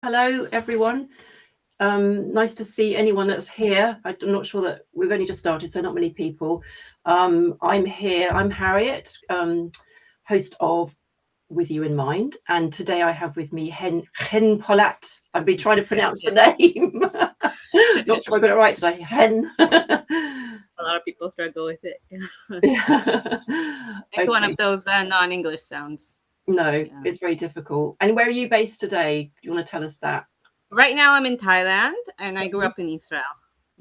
Hello, everyone. Nice to see anyone that's here. I'm not sure that we've only just started, so not many people. I'm here. I'm Harriet, host of With You in Mind, and today I have with me Hen Polat. I've been trying to pronounce the name. Not sure I got it right today. Hen. A lot of people struggle with it. It's one of those non-English sounds. No, it's very difficult. And where are you based today? Do you want to tell us that? Right now I'm in Thailand and I grew up in Israel.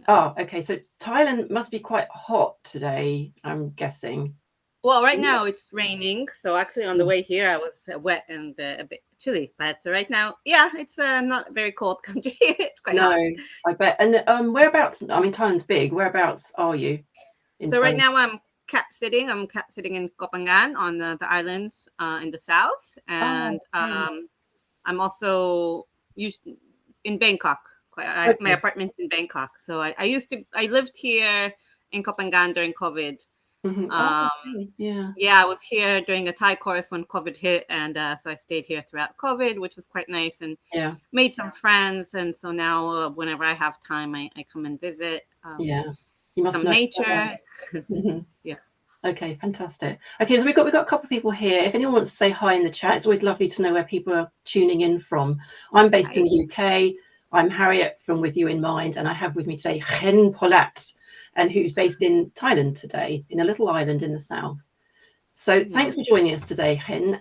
Oh, okay. So Thailand must be quite hot today, I'm guessing. Well, right now it's raining. So actually on the way here I was wet and a bit chilly. But right now, yeah, it's not a very cold country. It's quite hot. I bet. And whereabouts, I mean, Thailand's big. Whereabouts are you? So right now I'm cat sitting. I'm cat sitting in Koh Phangan on the islands in the south. And I'm also in Bangkok. I have my apartment in Bangkok. So I lived here in Koh Phangan during COVID. Yeah, I was here during a Thai course when COVID hit. And so I stayed here throughout COVID, which was quite nice, and made some friends. And so now whenever I have time, I come and visit. You must some nature. Yeah. Okay, fantastic. Okay, so we've got a couple of people here. If anyone wants to say hi in the chat, it's always lovely to know where people are tuning in from. I'm based in the UK. I'm Harriet from With You in Mind, and I have with me today Hen Polat, and who's based in Thailand today, in a little island in the south. So thanks for joining us today, Hen.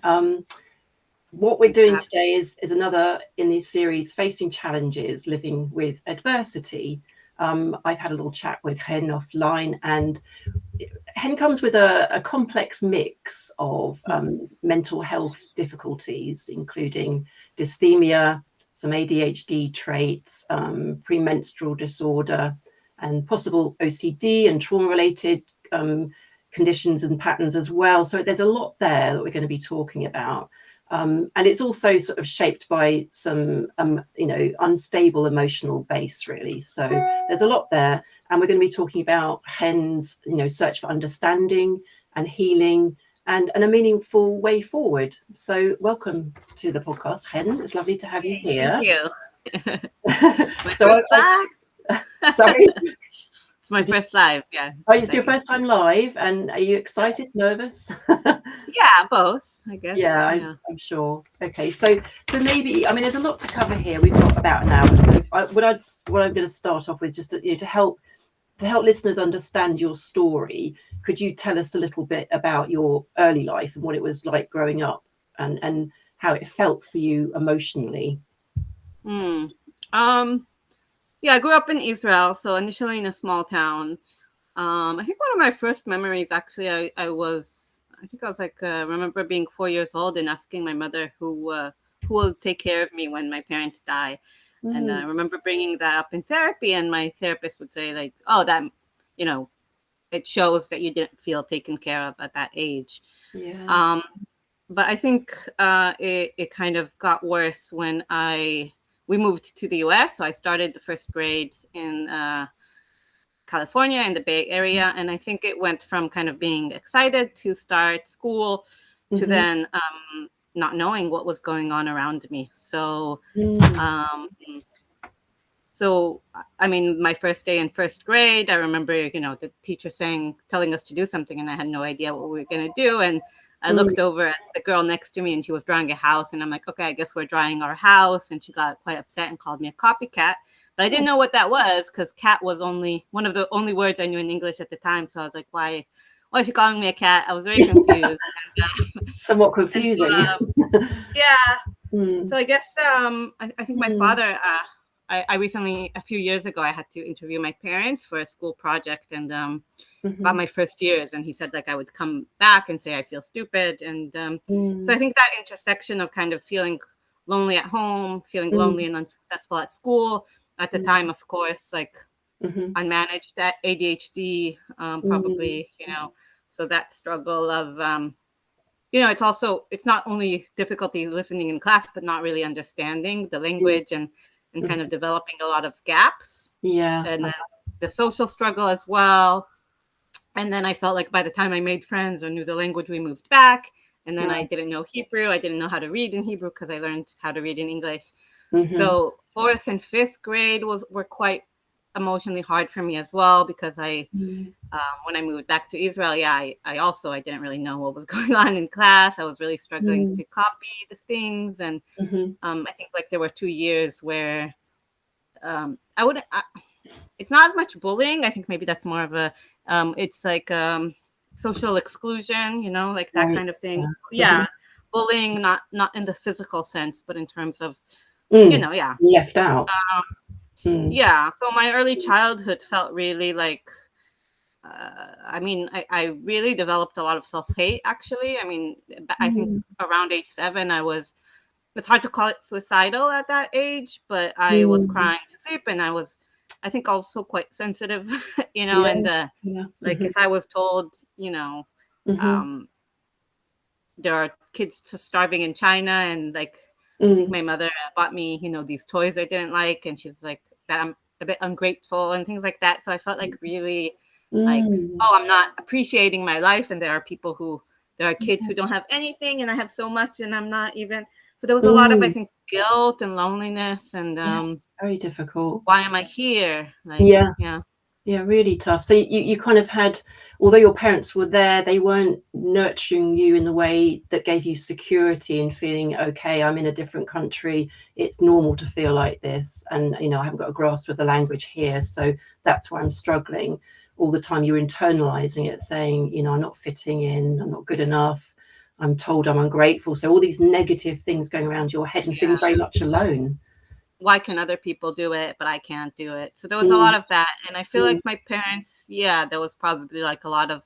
What we're doing today is another in this series, Facing Challenges, Living with Adversity. I've had a little chat with Hen offline, and Hen comes with a complex mix of mental health difficulties, including dysthymia, some ADHD traits, premenstrual disorder, and possible OCD and trauma-related conditions and patterns as well. So there's a lot there that we're going to be talking about. And it's also sort of shaped by some, unstable emotional base, really. So there's a lot there. And we're going to be talking about Hen's, search for understanding and healing and a meaningful way forward. So welcome to the podcast, Hen. It's lovely to have you here. Thank you. Sorry? It's my first live, yeah. Oh, it's your first time live, and are you excited, nervous? Yeah, both, I guess. Yeah, I'm sure. Okay, so maybe, I mean, there's a lot to cover here. We've got about an hour. So what I'm going to start off with, just to help listeners understand your story, could you tell us a little bit about your early life and what it was like growing up, and how it felt for you emotionally? Yeah, I grew up in Israel, so initially in a small town. I think one of my first memories, actually, I remember being 4 years old and asking my mother who will take care of me when my parents die. And I remember bringing that up in therapy, and my therapist would say, like, oh, that, it shows that you didn't feel taken care of at that age. Yeah. But I think it kind of got worse when we moved to the US. So I started the first grade in California in the Bay Area. And I think it went from kind of being excited to start school to then not knowing what was going on around me. So, I mean, my first day in first grade, I remember, the teacher telling us to do something, and I had no idea what we were going to do. And I looked over at the girl next to me, and she was drawing a house. And I'm like, okay, I guess we're drawing our house. And she got quite upset and called me a copycat. But I didn't know what that was, because cat was only one of the only words I knew in English at the time. So I was like, why is she calling me a cat? I was very confused. Somewhat confusing. So I guess I think my father, I recently, a few years ago, I had to interview my parents for a school project, and about my first years, and he said, like, I would come back and say I feel stupid. And so I think that intersection of kind of feeling lonely at home, feeling lonely and unsuccessful at school at the time, of course, like unmanaged that ADHD, probably, so that struggle of it's not only difficulty listening in class, but not really understanding the language and kind of developing a lot of gaps. Yeah. And then the social struggle as well. And then I felt like by the time I made friends or knew the language, we moved back. And then I didn't know Hebrew. I didn't know how to read in Hebrew because I learned how to read in English. So fourth and fifth grade were quite emotionally hard for me as well, because when I moved back to Israel, I didn't really know what was going on in class. I was really struggling to copy the things, and I think like there were 2 years where it's not as much bullying. I think maybe that's more of a it's like social exclusion, like that kind of thing. Yeah. Bullying, not in the physical sense, but in terms of left out. Yeah, so my early childhood felt really like I really developed a lot of self-hate, actually. I think around age 7 it's hard to call it suicidal at that age, but I was crying to sleep, and I think also quite sensitive, and like if I was told, there are kids starving in China, and like I think my mother bought me, these toys I didn't like, and she's like that I'm a bit ungrateful and things like that. So I felt like really like, I'm not appreciating my life, and there are kids who don't have anything, and I have so much, and I'm not even. So there was a lot of, I think, guilt and loneliness, and very difficult. Why am I here? Like, yeah, really tough. So you kind of had, although your parents were there, they weren't nurturing you in the way that gave you security and feeling, okay, I'm in a different country. It's normal to feel like this. And, I haven't got a grasp of the language here. So that's why I'm struggling. All the time you're internalizing it, saying, I'm not fitting in, I'm not good enough. I'm told I'm ungrateful. So all these negative things going around your head and feeling very much alone. Why can other people do it, but I can't do it? So there was a lot of that. And I feel like my parents, there was probably like a lot of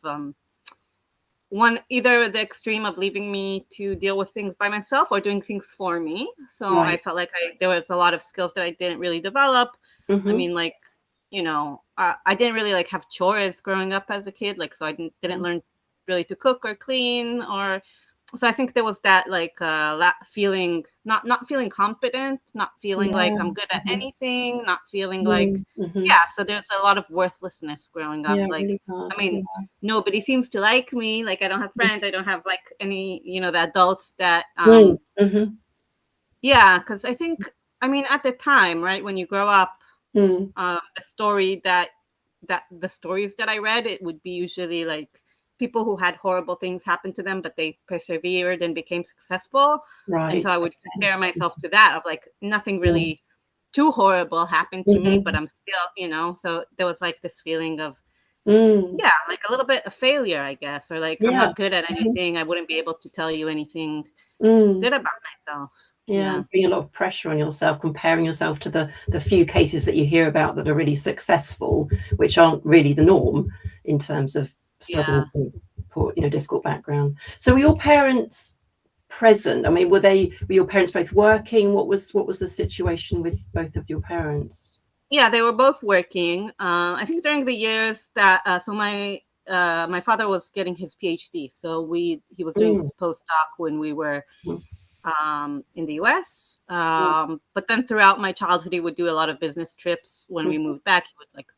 either the extreme of leaving me to deal with things by myself or doing things for me. So I felt like there was a lot of skills that I didn't really develop. I mean, like, I didn't really like have chores growing up as a kid. Like, so I didn't learn really to cook or clean, or so I think there was that like feeling, not feeling competent, not feeling like I'm good at anything, not feeling like so there's a lot of worthlessness growing up. Like, really hard, nobody seems to like me. Like, I don't have friends. I don't have like any, the adults that because I think, at the time, right, when you grow up, the stories that I read, it would be usually like people who had horrible things happen to them, but they persevered and became successful. Right. And so I would compare myself to that, of like nothing really too horrible happened to me, but I'm still, so there was like this feeling of, like a little bit of failure, I guess, or like I'm not good at anything. I wouldn't be able to tell you anything good about myself. Putting a lot of pressure on yourself, comparing yourself to the few cases that you hear about that are really successful, which aren't really the norm in terms of struggling from poor, difficult background. So were your parents present? I mean, were your parents both working? What was the situation with both of your parents? Yeah, they were both working. I think during the years that so my father was getting his PhD, so he was doing his postdoc when we were in the US. But then throughout my childhood, he would do a lot of business trips. When we moved back, he would like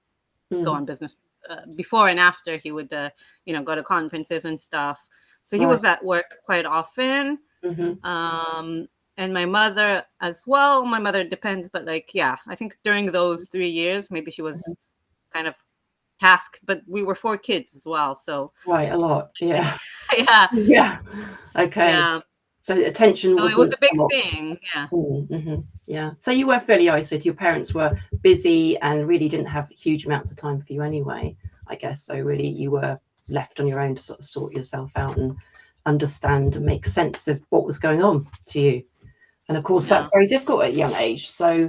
go on business. Before and after, he would go to conferences and stuff. So he was at work quite often. And my mother as well. My mother depends, but like, I think during those 3 years, maybe she was kind of tasked, but we were 4 kids as well. So right, a lot. Yeah. Okay. Yeah. So attention was. So it was a big thing. Yeah. So you were fairly isolated. Your parents were busy and really didn't have huge amounts of time for you anyway, I guess. So really you were left on your own to sort of sort yourself out and understand and make sense of what was going on to you. And of course, that's very difficult at a young age. So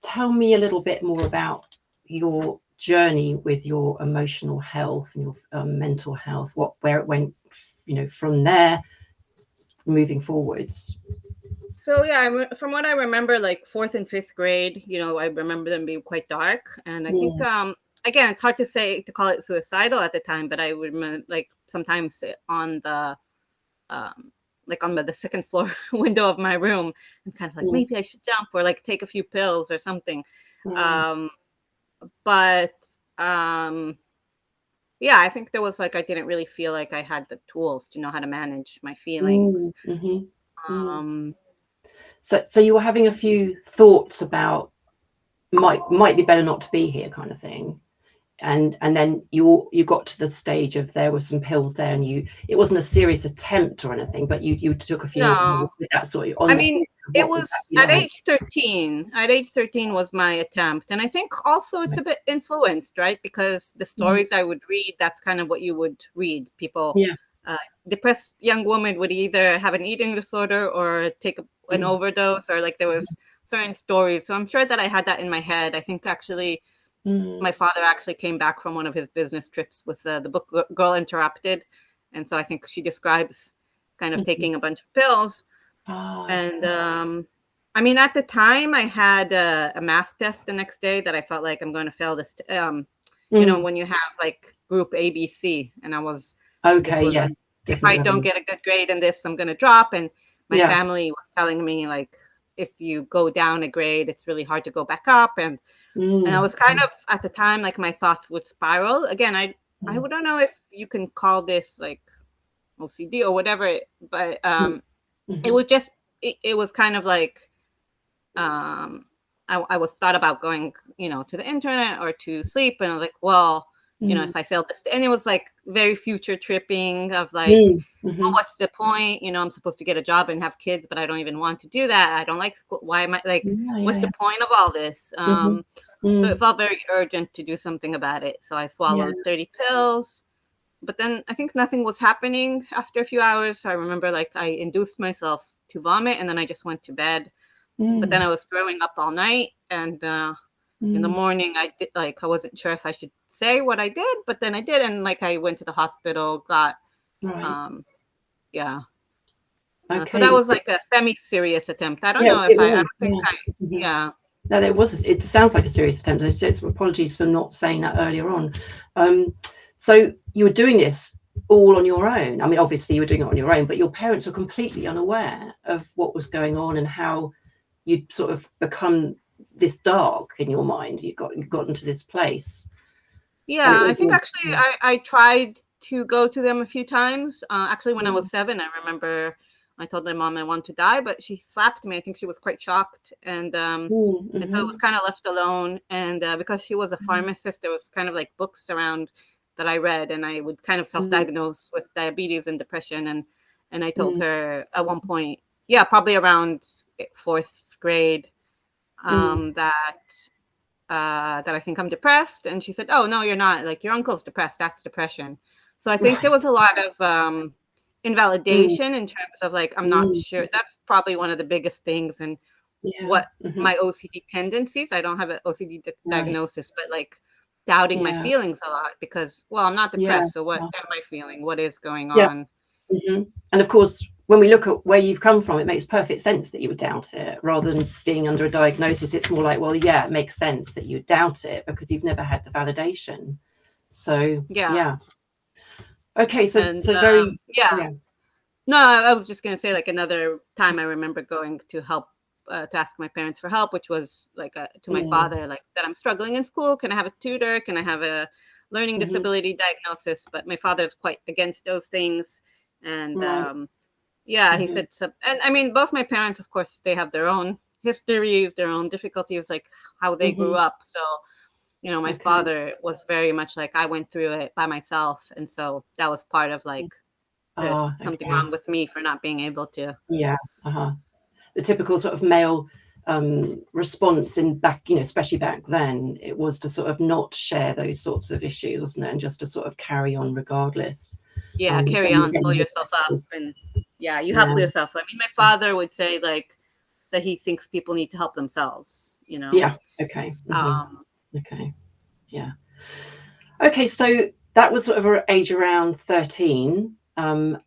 tell me a little bit more about your journey with your emotional health and your mental health, where it went, from there moving forwards. So from what I remember, like 4th and 5th grade, I remember them being quite dark. And I think again, it's hard to call it suicidal at the time, but I remember like sometimes on the on the second floor window of my room and kind of like maybe I should jump or like take a few pills or something. But I think there was like I didn't really feel like I had the tools to know how to manage my feelings. So you were having a few thoughts about might be better not to be here, kind of thing. And then you got to the stage of there were some pills there, and it wasn't a serious attempt or anything, but you took a few more pills with that sort of. I mean, it was at age 13. At age 13 was my attempt, and I think also it's a bit influenced, right? Because the stories I would read, that's kind of what you would read. People, depressed young woman would either have an eating disorder or take an overdose, or like there was certain stories. So I'm sure that I had that in my head. I think actually. My father actually came back from one of his business trips with the book Girl Interrupted. And so I think she describes kind of taking a bunch of pills. And I mean, at the time I had a math test the next day that I felt like I'm going to fail this. You know, when you have like group ABC, and I was, if I don't get a good grade in this, I'm going to drop. And my family was telling me like, if you go down a grade, it's really hard to go back up. And I was kind of at the time, like my thoughts would spiral again. I don't know if you can call this like OCD or whatever, but it would just, it was kind of like, I was thought about going, you know, to the internet or to sleep. And I was like, well, you know, if I failed this, and it was like very future tripping of like, well, what's the point? You know, I'm supposed to get a job and have kids, but I don't even want to do that. I don't like school. Why am I like, what's the point of all this? So it felt very urgent to do something about it. So I swallowed 30 pills, but then I think nothing was happening after a few hours. So I remember like I induced myself to vomit, and then I just went to bed. But then I was throwing up all night, and in the morning I did, like, I wasn't sure if I should say what I did, but then I did, and like I went to the hospital, got so that was like a semi-serious attempt. I don't know if I think no, it was. It sounds like a serious attempt. So apologies for not saying that earlier on. So you were doing this all on your own. I mean, obviously you were doing it on your own, but your parents were completely unaware of what was going on and how you'd sort of become this dark in your mind. You got into this place. I think actually I tried to go to them a few times. Actually, when I was 7, I remember I told my mom I wanted to die, but she slapped me. I think she was quite shocked. And and so I was kind of left alone. And because she was a pharmacist, there was kind of like books around that I read, and I would kind of self-diagnose with diabetes and depression. And I told her at one point, probably around 4th grade, that I think I'm depressed. And she said, oh, no, you're not. Like, your uncle's depressed. That's depression. So I think there was a lot of invalidation in terms of like, I'm not sure. That's probably one of the biggest things. And what my OCD tendencies, I don't have an OCD diagnosis, but like doubting my feelings a lot because, well, I'm not depressed. So what am I feeling? What is going on? And of course, when we look at where you've come from, it makes perfect sense that you would doubt it rather than being under a diagnosis. It's more like, well, it makes sense that you doubt it because you've never had the validation. So, Okay. So very, No, I was just going to say like another time I remember going to help, to ask my parents for help, which was like to my father, like that I'm struggling in school. Can I have a tutor? Can I have a learning disability diagnosis? But my father is quite against those things. And he said, and I mean, both my parents, of course, they have their own histories, their own difficulties, like how they grew up. So, you know, my father was very much like, I went through it by myself. And so that was part of like, there's something wrong with me for not being able to. The typical sort of male response in back, you know, especially back then, it was to sort of not share those sorts of issues, wasn't it? And just to sort of carry on regardless. Carry on, pull yourself up, and you help yourself. I mean, my father would say like that he thinks people need to help themselves, you know. Okay. Okay, so that was sort of age around 13, and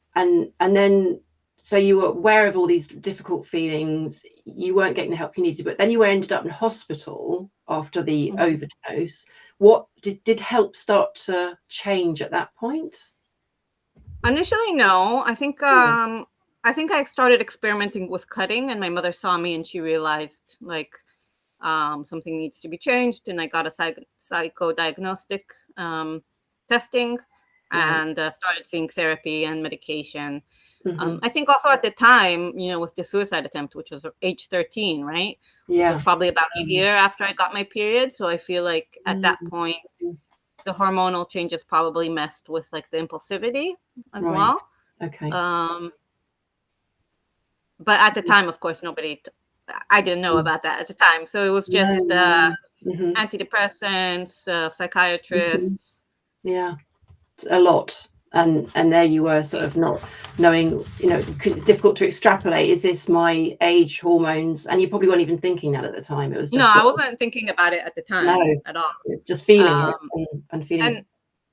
then so you were aware of all these difficult feelings. You weren't getting the help you needed, but then you ended up in hospital after the overdose. What did help start to change at that point? Initially, no. I think I started experimenting with cutting, and my mother saw me, and she realized like something needs to be changed, and I got a psychodiagnostic testing, and started seeing therapy and medication. I think also at the time, with the suicide attempt, which was age 13, right? Yeah. It was probably about a year after I got my period. So I feel like at that point, the hormonal changes probably messed with like the impulsivity as well. Okay. But at the time, of course, I didn't know about that at the time. So it was just antidepressants, psychiatrists. Yeah, a lot. And there you were, sort of not knowing, difficult to extrapolate. Is this my age, hormones? And you probably weren't even thinking that at the time. It was just I wasn't thinking about it at the time at all. Just feeling it and feeling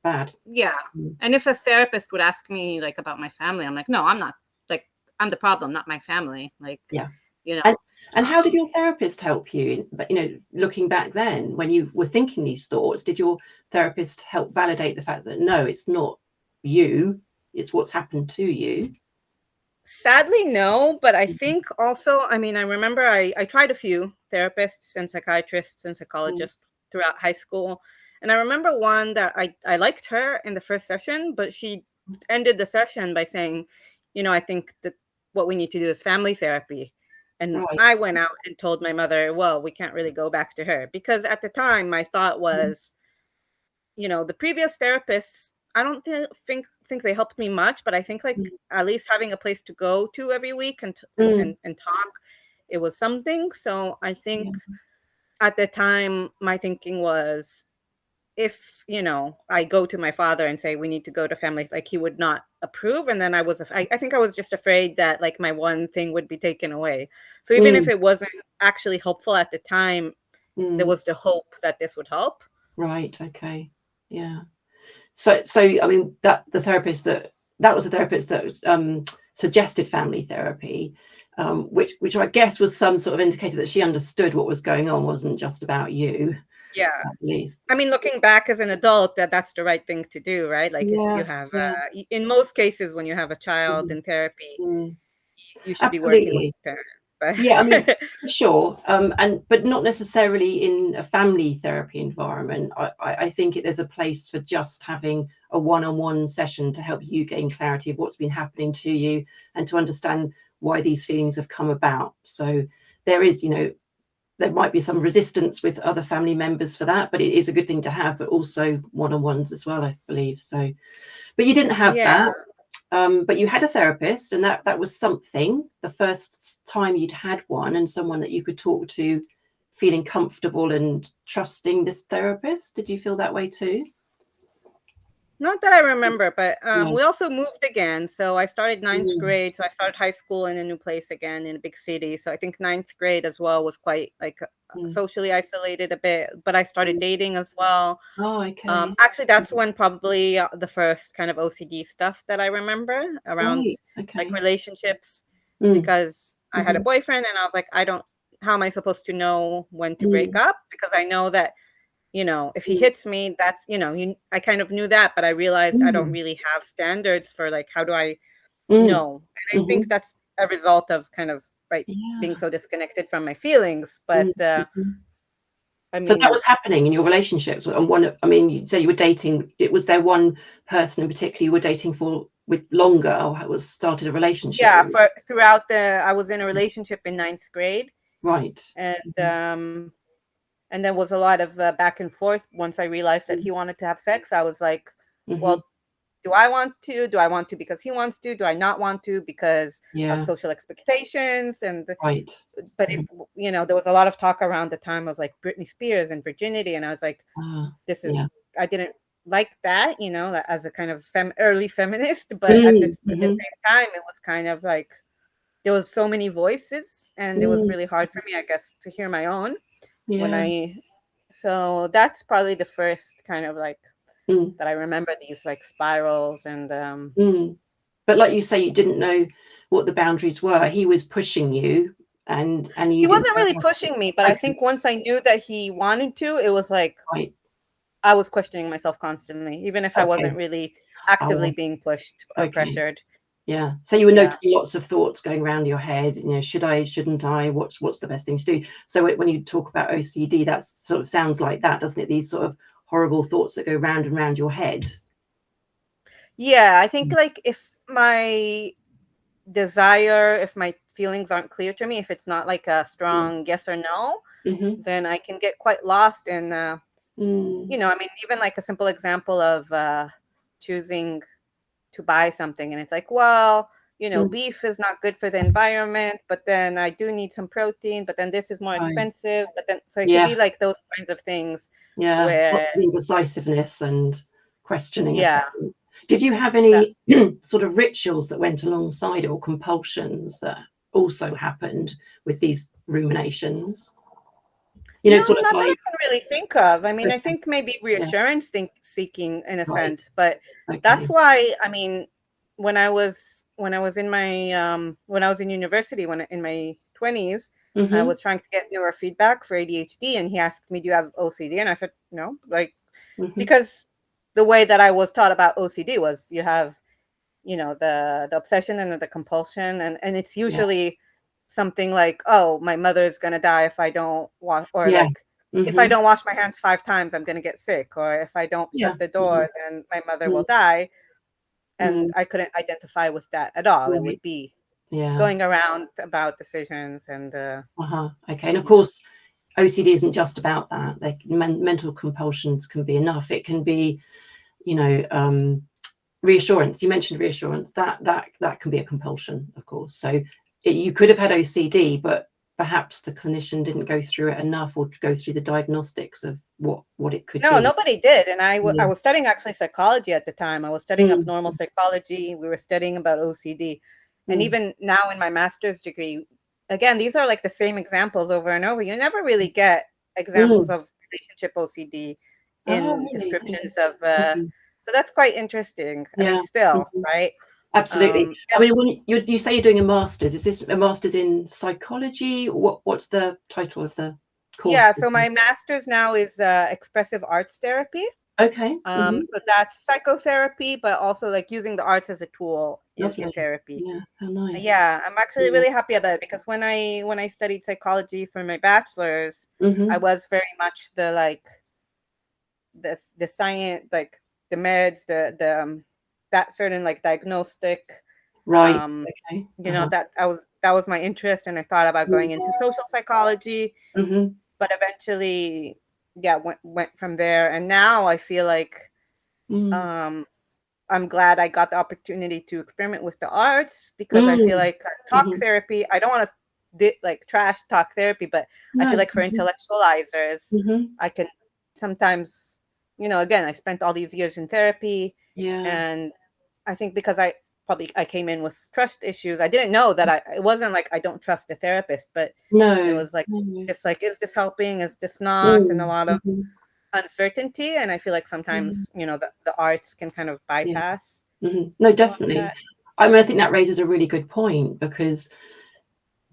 bad. Yeah. And if a therapist would ask me like about my family, I'm like, no, I'm not. Like, I'm the problem, not my family. Like, And how did your therapist help you? Looking back then, when you were thinking these thoughts, did your therapist help validate the fact that no, it's not you, it's what's happened to you? Sadly, no. But I think also, I remember I tried a few therapists and psychiatrists and psychologists throughout high school. And I remember one that I liked her in the first session, but she ended the session by saying, I think that what we need to do is family therapy. And I went out and told my mother, well, we can't really go back to her. Because at the time, my thought was, the previous therapists, I don't think they helped me much, but I think like at least having a place to go to every week and talk, it was something. So I think at the time, my thinking was, if I go to my father and say we need to go to family, like he would not approve. And then I think I was just afraid that like my one thing would be taken away. So even if it wasn't actually helpful at the time, there was the hope that this would help. Right. Okay. Yeah. So I mean, that was the therapist that suggested family therapy, which I guess was some sort of indicator that she understood what was going on, wasn't just about you. Yeah, at least. I mean, looking back as an adult, that's the right thing to do, right? Like if you have, in most cases, when you have a child in therapy, you should be working with your parents. But yeah, I mean, for sure, but not necessarily in a family therapy environment. I think there's a place for just having a one-on-one session to help you gain clarity of what's been happening to you and to understand why these feelings have come about. So there is, there might be some resistance with other family members for that, but it is a good thing to have, but also one-on-ones as well, I believe. So, but you didn't have that. But you had a therapist, and that was something, the first time you'd had one, and someone that you could talk to, feeling comfortable and trusting this therapist. Did you feel that way too? Not that I remember, but we also moved again. So I started ninth grade. So I started high school in a new place again in a big city. So I think ninth grade as well was quite like socially isolated a bit. But I started dating as well. Oh, okay. Actually, that's when probably the first kind of OCD stuff that I remember around like relationships, because I had a boyfriend and I was like, how am I supposed to know when to break up? Because I know that, if he hits me, that's, I kind of knew that, but I realized I don't really have standards for like, how do I know? And I think that's a result of kind of being so disconnected from my feelings. But I mean, so that was happening in your relationships. And you say you were dating. Was there one person in particular you were dating for with longer, or started a relationship? Yeah, I was in a relationship in ninth grade. Right. And there was a lot of back and forth. Once I realized that he wanted to have sex, I was like, well, do I want to? Do I want to because he wants to? Do I not want to because of social expectations? And but if there was a lot of talk around the time of like Britney Spears and virginity, and I was like, I didn't like that, as a kind of early feminist. But at the same time, it was kind of like there was so many voices, and it was really hard for me, I guess, to hear my own. So that's probably the first kind of like that I remember, these like spirals. And but like you say, you didn't know what the boundaries were. He was pushing you, and he wasn't really pushing me, but I think once I knew that he wanted to, it was like I was questioning myself constantly, even if I wasn't really actively being pushed or pressured. Yeah. So you were noticing lots of thoughts going around your head, should I, shouldn't I, what's the best thing to do? So when you talk about OCD, that sort of sounds like that, doesn't it? These sort of horrible thoughts that go round and round your head. Yeah, I think like if my desire, if my feelings aren't clear to me, if it's not like a strong yes or no, then I can get quite lost in, you know, I mean, even like a simple example of choosing to buy something, and it's like, well, you know, beef is not good for the environment, but then I do need some protein, but then this is more expensive, but then so it could be like those kinds of things. Where Lots of indecisiveness and questioning. Yeah. Did you have any sort of rituals that went alongside it, or compulsions that also happened with these ruminations? You know, No, sort of not that I like, can really think of. I mean, I think maybe reassurance seeking in a sense, but that's why, I mean, when I was in my when I was in university, when in my 20s, I was trying to get neurofeedback for ADHD, and he asked me, "Do you have OCD?" And I said, "No," like because the way that I was taught about OCD was you have, you know, the obsession and the compulsion, and it's usually something like, oh, my mother is going to die if I don't wash, or like if I don't wash my hands 5 times, I'm going to get sick, or if I don't shut the door, then my mother will die. And I couldn't identify with that at all. It would be going around about decisions and okay. And of course, OCD isn't just about that. Like mental compulsions can be enough. It can be, you know, reassurance. You mentioned reassurance. That can be a compulsion, of course. So you could have had OCD, but perhaps the clinician didn't go through it enough, or go through the diagnostics of what it could be. No, nobody did. And I was studying actually psychology at the time. I was studying abnormal psychology. We were studying about OCD. And even now in my master's degree, again, these are like the same examples over and over. You never really get examples of relationship OCD in descriptions of, so that's quite interesting. I mean, still, right? Absolutely. I mean, when you say you're doing a master's, is this a master's in psychology? What's the title of the course? Yeah, so my master's now is expressive arts therapy. Okay. So that's psychotherapy, but also like using the arts as a tool in therapy. Yeah, how nice. Yeah, I'm actually really happy about it, because when I studied psychology for my bachelor's, I was very much the like the science, like the meds, the that certain like diagnostic. Right. Okay. You know, that was my interest, and I thought about going into social psychology, but eventually, yeah, went from there. And now I feel like I'm glad I got the opportunity to experiment with the arts, because I feel like talk therapy, I don't want to like trash talk therapy, but I feel like for intellectualizers, I can sometimes, you know, again, I spent all these years in therapy, and I think because I came in with trust issues. I didn't know that it wasn't like I don't trust the therapist, but it was like it's like, is this helping? Is this not? And a lot of uncertainty. And I feel like sometimes, you know, the arts can kind of bypass. No, definitely. I mean, I think that raises a really good point, because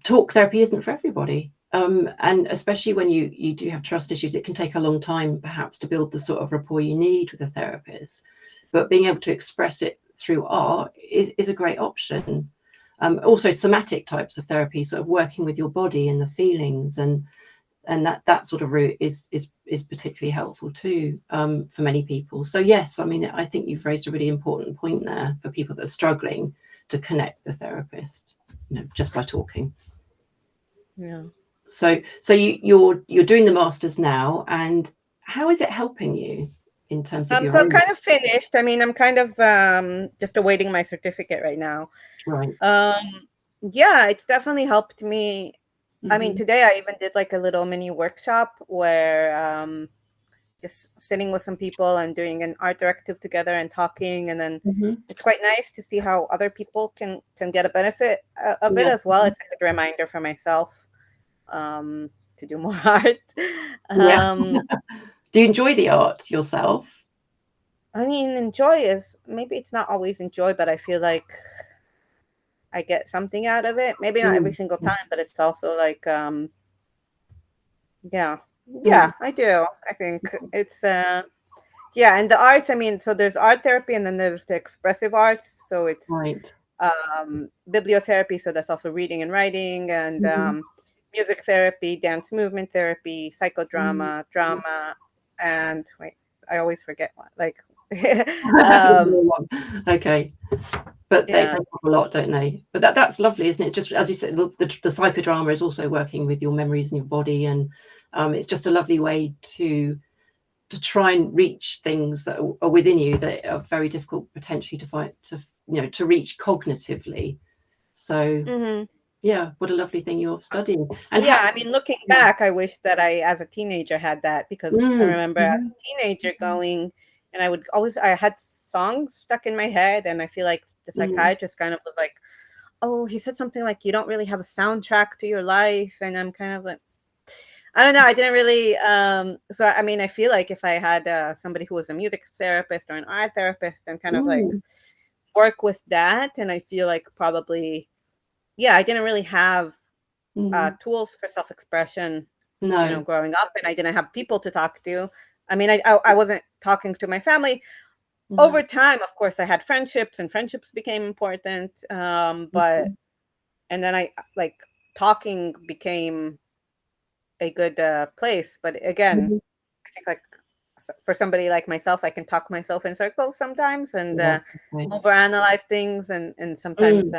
talk therapy isn't for everybody. And especially when you do have trust issues, it can take a long time perhaps to build the sort of rapport you need with a therapist. But being able to express it through art is a great option. Also, somatic types of therapy, sort of working with your body and the feelings, and that sort of route is particularly helpful too, for many people. So yes, I mean, I think you've raised a really important point there for people that are struggling to connect the therapist, you know, just by talking. Yeah. So you're doing the masters now, and how is it helping you in terms of your so own... I'm kind of finished. I mean, I'm kind of just awaiting my certificate right now. Right. Yeah, it's definitely helped me. I mean, today I even did like a little mini workshop where just sitting with some people and doing an art directive together and talking, and then it's quite nice to see how other people can get a benefit of it as well. It's a good reminder for myself to do more art. Do you enjoy the art yourself? I mean, enjoy is, maybe it's not always enjoy, but I feel like I get something out of it. Maybe not every single time, but it's also like, yeah, I do. I think it's, yeah. And the arts, I mean, so there's art therapy, and then there's the expressive arts. So it's bibliotherapy. So that's also reading and writing, and music therapy, dance movement therapy, psychodrama, drama, and wait, I always forget one. Like Okay. But they Yeah. help a lot, don't they? But that's lovely, isn't it? It's just, as you said, the psychodrama is also working with your memories and your body, and it's just a lovely way to try and reach things that are within you that are very difficult potentially to reach cognitively. So yeah, what a lovely thing you're studying. And yeah, I mean, looking back, I wish that I, as a teenager, had that, because I remember as a teenager going, and I had songs stuck in my head, and I feel like the psychiatrist kind of was like, oh, he said something like, you don't really have a soundtrack to your life, and I'm kind of like, I don't know, I didn't really, so I mean, I feel like if I had somebody who was a music therapist or an art therapist and kind of like work with that, and I feel like probably, yeah, I didn't really have tools for self-expression, growing up, and I didn't have people to talk to. I mean, I wasn't talking to my family. Over time, of course, I had friendships, and friendships became important. But and then I talking became a good place. But again, I think like for somebody like myself, I can talk myself in circles sometimes and overanalyze things, and sometimes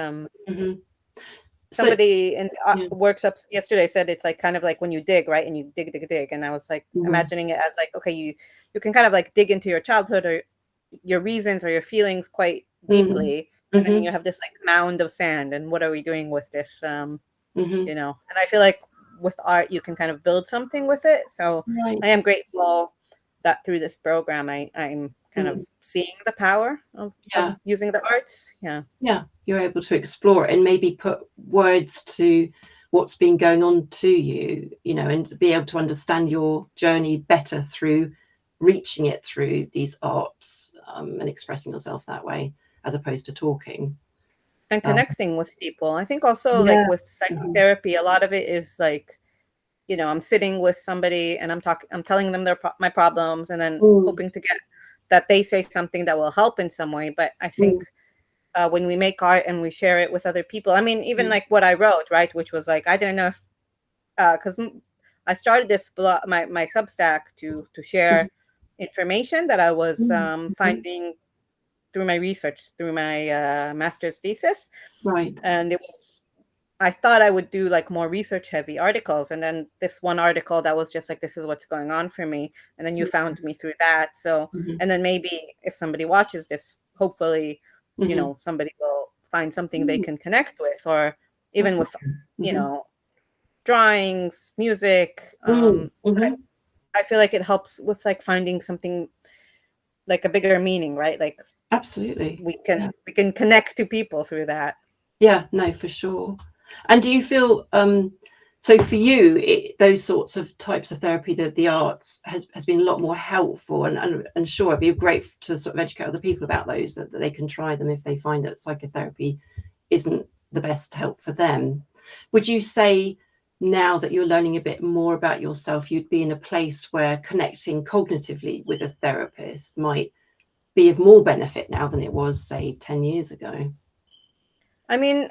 somebody in workshops yesterday said it's like kind of like when you dig, right? And you dig. And I was like imagining it as like, okay, you can kind of like dig into your childhood or your reasons or your feelings quite deeply. And then you have this like mound of sand, and what are we doing with this? And I feel like with art, you can kind of build something with it. So I am grateful that through this program, I'm kind of seeing the power of using the arts. Yeah, you're able to explore it and maybe put words to what's been going on to you, and be able to understand your journey better through reaching it through these arts, and expressing yourself that way as opposed to talking and connecting with people. I think also like with psychotherapy, a lot of it is like, I'm sitting with somebody and I'm telling them my problems, and then hoping to get that they say something that will help in some way. But I think when we make art and we share it with other people, I mean, even like what I wrote, right, which was like, I didn't know if, because I started this blog, my Substack to share information that I was finding through my research, through my master's thesis. Right. And I thought I would do like more research heavy articles. And then this one article that was just like, this is what's going on for me. And then you found me through that. So, and then maybe if somebody watches this, hopefully, somebody will find something they can connect with, or even with, drawings, music. So I feel like it helps with like finding something like a bigger meaning, right? Like absolutely, we can connect to people through that. Yeah, no, for sure. And do you feel so for you, those sorts of types of therapy, that the arts has been a lot more helpful, and sure, it'd be great to sort of educate other people about those, that they can try them if they find that psychotherapy isn't the best help for them. Would you say now that you're learning a bit more about yourself, you'd be in a place where connecting cognitively with a therapist might be of more benefit now than it was, say, 10 years ago? I mean,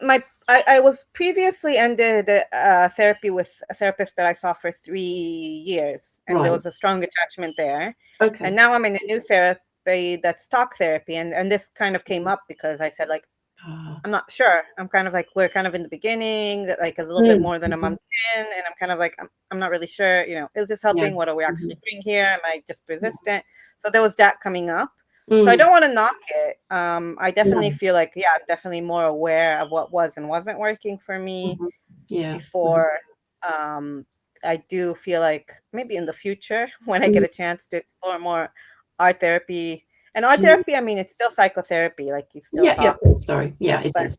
I was previously ended therapy with a therapist that I saw for 3 years, and there was a strong attachment there. Okay. And now I'm in a new therapy that's talk therapy, and this kind of came up because I said, like, I'm not sure. I'm kind of like, we're kind of in the beginning, like a little bit more than a month in, and I'm kind of like, I'm not really sure, is this helping? What are we actually doing here? Am I just resistant? So there was that coming up. So I don't want to knock it. I definitely feel like, I'm definitely more aware of what was and wasn't working for me before. I do feel like maybe in the future, when I get a chance to explore more art therapy. And art therapy, I mean, it's still psychotherapy. Like you still talk. Sorry. Yeah, it is.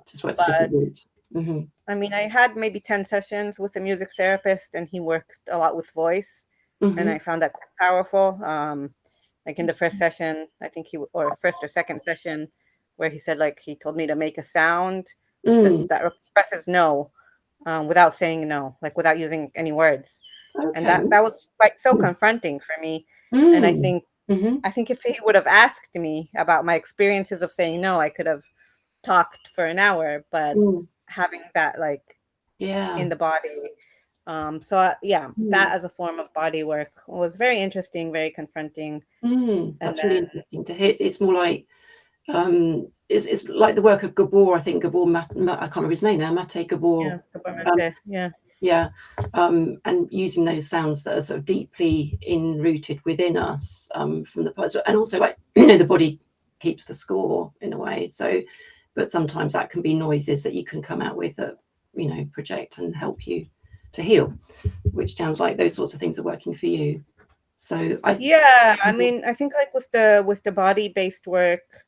Just what's different. I mean, I had maybe 10 sessions with a music therapist, and he worked a lot with voice, and I found that quite powerful. Like in the first session, I think or first or second session, where he said, like, he told me to make a sound that expresses no, without saying no, like without using any words. Okay. And that was quite so confronting for me. And I think if he would have asked me about my experiences of saying no, I could have talked for an hour, but having that like in the body That as a form of body work was very interesting, very confronting. That's really interesting to hear. It's more like it's like the work of Gabor. I think Gabor I can't remember his name now. Mate Gabor. And using those sounds that are sort of deeply rooted within us from the past, and also like the body keeps the score in a way. So, but sometimes that can be noises that you can come out with that project and help you to heal, which sounds like those sorts of things are working for you. So I mean, I think like with the body-based work,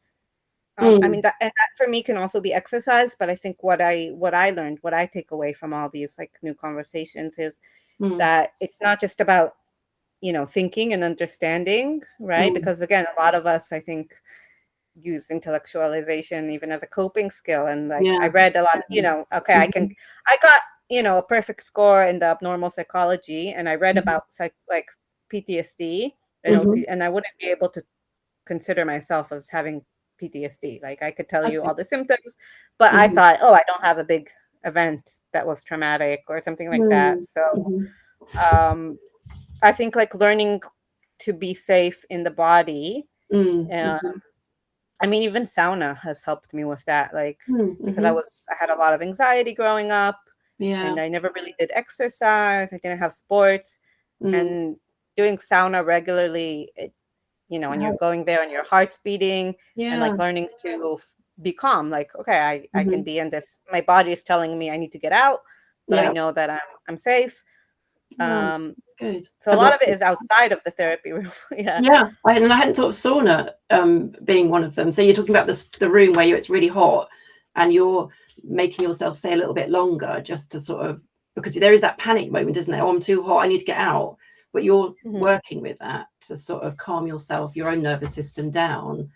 I mean that for me can also be exercise, but I think what I learned, what I take away from all these like new conversations is that it's not just about thinking and understanding, right? Because again, a lot of us, I think, use intellectualization even as a coping skill, and like I read a lot, I got a perfect score in the abnormal psychology, and I read about like PTSD and I wouldn't be able to consider myself as having PTSD. Like I could tell you all the symptoms, but I thought, I don't have a big event that was traumatic or something like that. So I think like learning to be safe in the body. I mean, even sauna has helped me with that. Like because I had a lot of anxiety growing up, and I never really did exercise. I didn't have sports, and doing sauna regularly, when you're going there and your heart's beating and like learning to be calm, like, okay, I can be in this, my body is telling me I need to get out, but I know that I'm safe. Good. So a lot of it is outside of the therapy room. I hadn't thought of sauna being one of them. So you're talking about the room where it's really hot and you're making yourself stay a little bit longer just to sort of, because there is that panic moment, isn't there? I'm too hot, I need to get out. But you're working with that to sort of calm yourself, your own nervous system down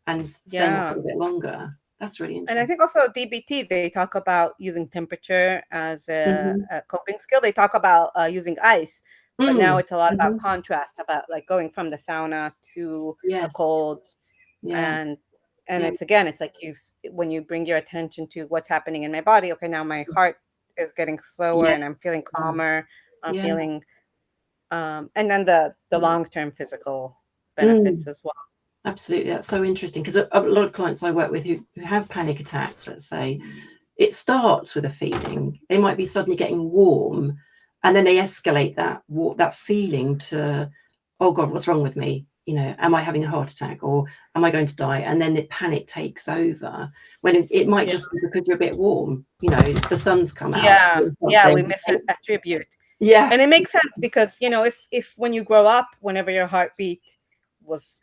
and stay a little bit longer. That's really interesting. And I think also DBT, they talk about using temperature as a coping skill. They talk about using ice, but now it's a lot about contrast, about like going from the sauna to a cold. And it's like when you bring your attention to what's happening in my body, okay, now my heart is getting slower and I'm feeling calmer. I'm feeling and then the long-term physical benefits as well. Absolutely. That's so interesting, because a lot of clients I work with who have panic attacks, let's say, it starts with a feeling. They might be suddenly getting warm and then they escalate that feeling to, oh God, what's wrong with me? Am I having a heart attack or am I going to die? And then the panic takes over when it might just be because you're a bit warm, the sun's come out. We misattribute. And it makes sense because, if when you grow up, whenever your heartbeat was,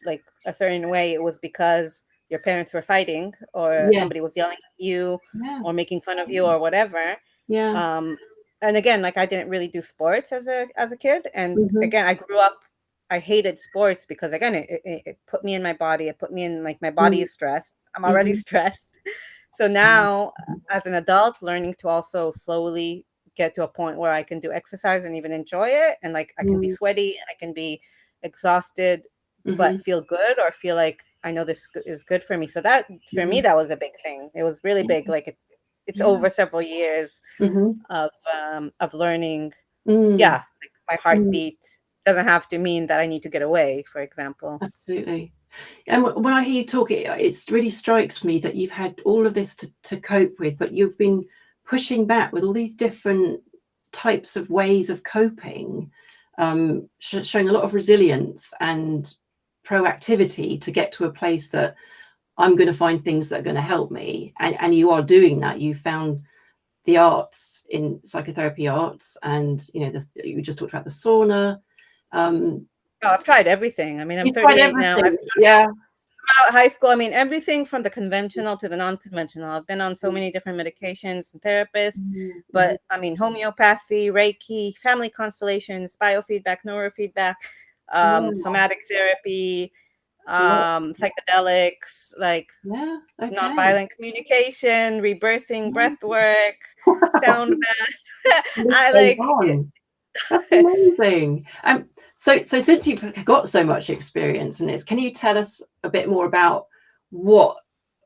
like a certain way, it was because your parents were fighting or somebody was yelling at you or making fun of you or whatever. And again, like I didn't really do sports as a kid. And again, I grew up, I hated sports because again, it put me in my body. It put me in like my body is stressed. I'm already stressed. So now as an adult, learning to also slowly get to a point where I can do exercise and even enjoy it. And like, I can be sweaty, I can be exhausted, but feel good or feel like I know this is good for me. So that for me, that was a big thing. It was really big. Like it's over several years of learning. Like my heartbeat doesn't have to mean that I need to get away, for example. Absolutely. And when I hear you talk, it really strikes me that you've had all of this to cope with, but you've been pushing back with all these different types of ways of coping, showing a lot of resilience and proactivity to get to a place that I'm going to find things that are going to help me. And you are doing that. You found the arts in psychotherapy arts, and you just talked about the sauna. I've tried everything. I mean, I'm 38 now. Throughout high school, I mean, everything from the conventional to the non-conventional. I've been on so many different medications and therapists, but I mean, homeopathy, Reiki, family constellations, biofeedback, neurofeedback, somatic therapy, psychedelics, like nonviolent communication, rebirthing, breath work, sound bath. I like it. That's amazing. So since you've got so much experience in this, can you tell us a bit more about what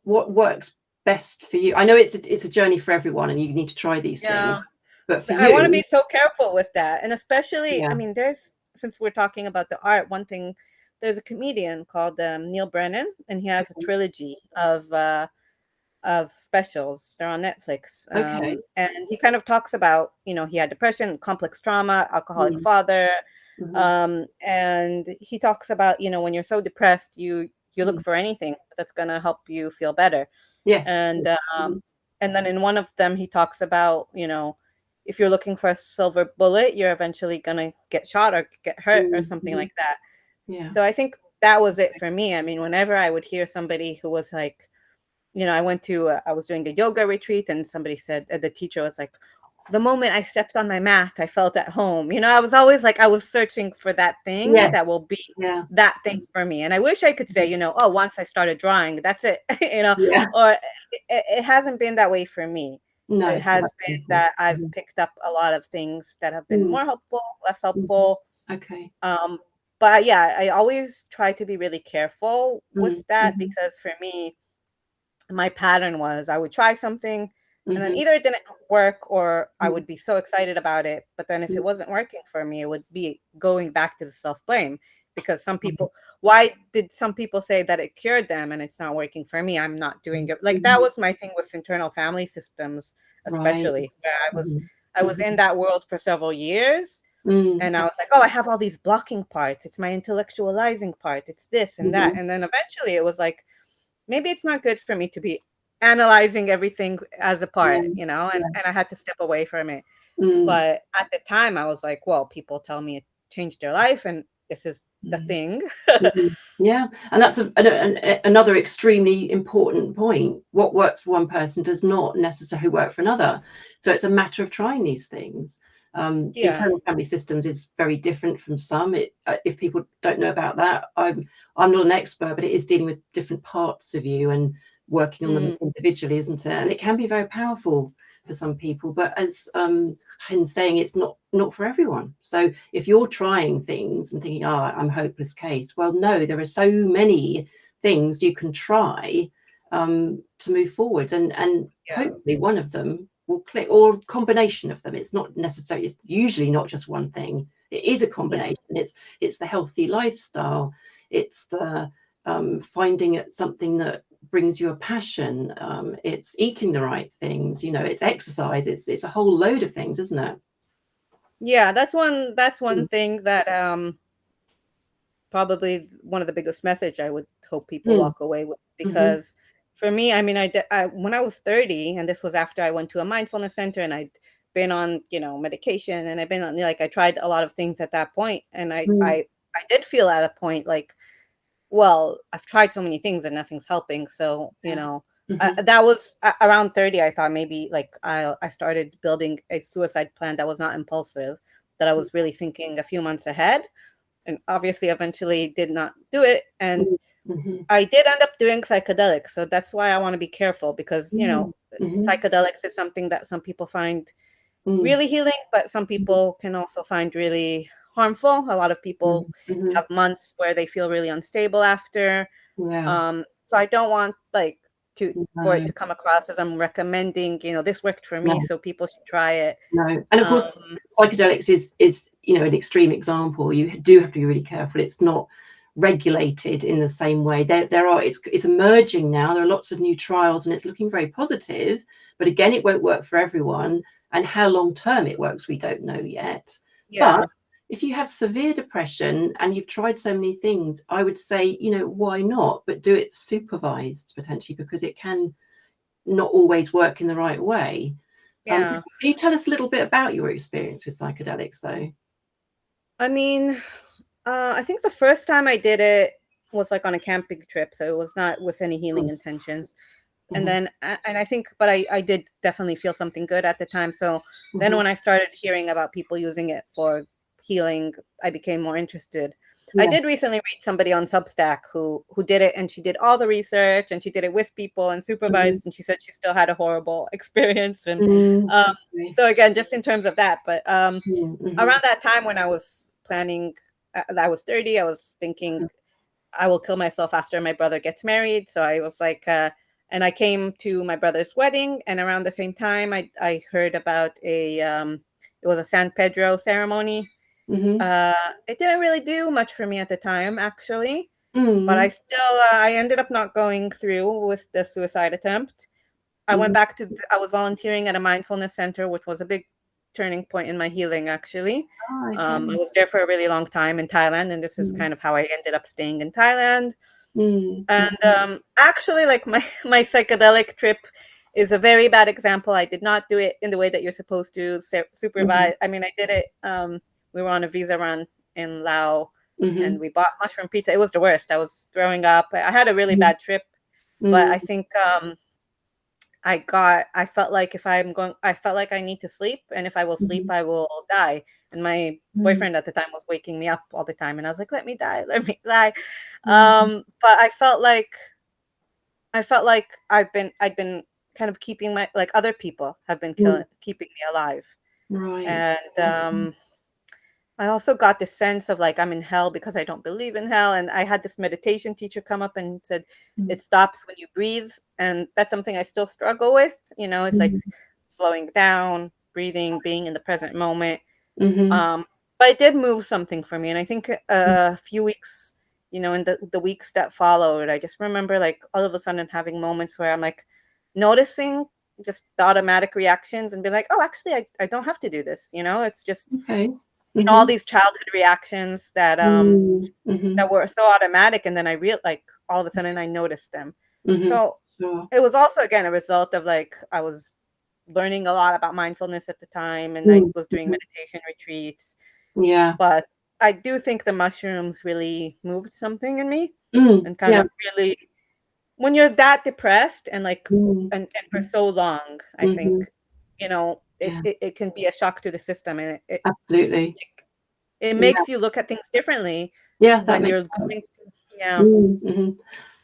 works best for you? I know it's a journey for everyone, and you need to try these things. But for I want to be you, so careful with that. And especially, yeah. I mean, since we're talking about the art, one thing, there's a comedian called Neil Brennan, and he has a trilogy of specials. They're on Netflix. Okay. And he kind of talks about, he had depression, complex trauma, alcoholic Mm, father. mhm, And he talks about, when you're so depressed, you look mm. for anything that's going to help you feel better. Yes. And Mhm, and then in one of them, he talks about, if you're looking for a silver bullet, you're eventually going to get shot or get hurt or something mhm. like that. Yeah. So I think that was it for me. I mean, whenever I would hear somebody who was like, I was doing a yoga retreat, and somebody said, the teacher was like, the moment I stepped on my mat, I felt at home. I was always like, I was searching for that thing that Yes. will be Yeah. that thing for me. And I wish I could say, oh, once I started drawing, that's it, Yeah. or it hasn't been that way for me. No, It it's not has that been simple. that I've Mhm, picked up a lot of things that have been mm, more helpful, less mhm. helpful. Okay. Um, but yeah, I always try to be really careful with Mm, that, mhm, because for me, my pattern was I would try something, and then mhm, either it didn't work or I mm, would be so excited about it. But then if mm, it wasn't working for me, it would be going back to the self blame, because right. why did some people say that it cured them and it's not working for me? I'm not doing it. Like that Mhm, was my thing with internal family systems, right. especially where Mhm, I was in mhm, that world for several years. mm, And I was like, oh, I have all these blocking parts. It's my intellectualizing part. It's this and that. mhm. And then eventually it was like, maybe it's not good for me to be analyzing everything as a part, Yeah. Yeah. and I had to step away from it. Mm, But at the time I was like, well, people tell me it changed their life, and this is the mm. thing. Mhm. Yeah, and that's another extremely important point. What works for one person does not necessarily work for another. So it's a matter of trying these things. Yeah. Internal family systems is very different from some. If people don't know about that, I'm not an expert, but it is dealing with different parts of you and working on them Mm, individually, isn't it? And it can be very powerful for some people, but as Hen saying, it's not for everyone. So if you're trying things and thinking, "Oh, I'm a hopeless case," well, no, there are so many things you can try to move forward, and yeah. hopefully one of them will click, or a combination of them. It's not necessarily. It's usually not just one thing. It is a Yeah. combination. It's the healthy lifestyle. It's the finding it something that brings you a passion. It's eating the right things. It's exercise. It's a whole load of things, isn't it? Yeah, that's one Mm, thing that probably one of the biggest message I would hope people mm, walk away with, mhm, because for me, I mean, when I was 30, and this was after I went to a mindfulness center, and I'd been on, medication, and I've been on, like, I tried a lot of things at that point, and mm, I did feel at a point like, well, I've tried so many things and nothing's helping. So, yeah. Mhm, that was around 30. I thought maybe like I started building a suicide plan that was not impulsive, that I was really thinking a few months ahead, and obviously eventually did not do it. And mm, mhm, I did end up doing psychedelics. So that's why I want to be careful, because, mm, mhm, psychedelics is something that some people find mm, really healing, but some mhm, people can also find really harmful. A lot of mhm, people mhm. have months where they feel really unstable after. Yeah. So I don't want like for it No, to come across as I'm recommending, this worked for me, no. so people should try it. No, and of course, Um, psychedelics is an extreme example. You do have to be really careful. It's not regulated in the same way. It's emerging now. There are lots of new trials, and it's looking very positive. But again, it won't work for everyone, and how long term it works, we don't know yet. yeah. But if you have severe depression and you've tried so many things, I would say, why not? But do it supervised potentially, because it can not always work in the right way. So Yeah. can you tell us a little bit about your experience with psychedelics, though? I mean, I think the first time I did it was like on a camping trip, so it was not with any healing Mm, intentions. And mhm, then, and I think, but I did definitely feel something good at the time. So then mhm. when I started hearing about people using it for healing, I became more interested. I Yeah. did recently read somebody on Substack who did it, and she did all the research, and she did it with people and Mhm, supervised, and she said she still had a horrible experience. And mm, um, okay. so again, just in terms of that, but Mm, mhm, around that time when I was planning, I was 30, I was thinking I will kill myself after my brother gets married. So I was like, And I came to my brother's wedding, and around the same time, I heard about it was a San Pedro ceremony. It didn't really do much for me at the time, actually, but I ended up not going through with the suicide attempt. I went back I was volunteering at a mindfulness center, which was a big turning point in my healing, actually. Okay. I was there for a really long time in Thailand, and this is kind of how I ended up staying in Thailand. And actually, like my psychedelic trip is a very bad example. I did not do it in the way that you're supposed to supervise. I mean, I did it. We were on a visa run in Laos, and we bought mushroom pizza. It was the worst. I was throwing up. I had a really bad trip, but I think I felt like I felt like I need to sleep, and if I will sleep, I will die. And my boyfriend at the time was waking me up all the time, and I was like, let me die. But I felt like I'd been kind of keeping like other people have been keeping me alive. Right. And I also got this sense of like I'm in hell because I don't believe in hell. And I had this meditation teacher come up and said, it stops when you breathe. And that's something I still struggle with. It's like slowing down, breathing, being in the present moment. But it did move something for me. And I think a few weeks, in the weeks that followed, I just remember like all of a sudden having moments where I'm like noticing just the automatic reactions and be like, oh, actually, I don't have to do this. It's just... Okay. all these childhood reactions that that were so automatic, and then I realized, like, all of a sudden I noticed them. So it was also again a result of like I was learning a lot about mindfulness at the time, and I was doing meditation retreats. Yeah, but I do think the mushrooms really moved something in me, and kind of really, when you're that depressed and like and for so long, I think it can be a shock to the system, and it absolutely. It makes you look at things differently. Yeah, that when makes you're sense. going.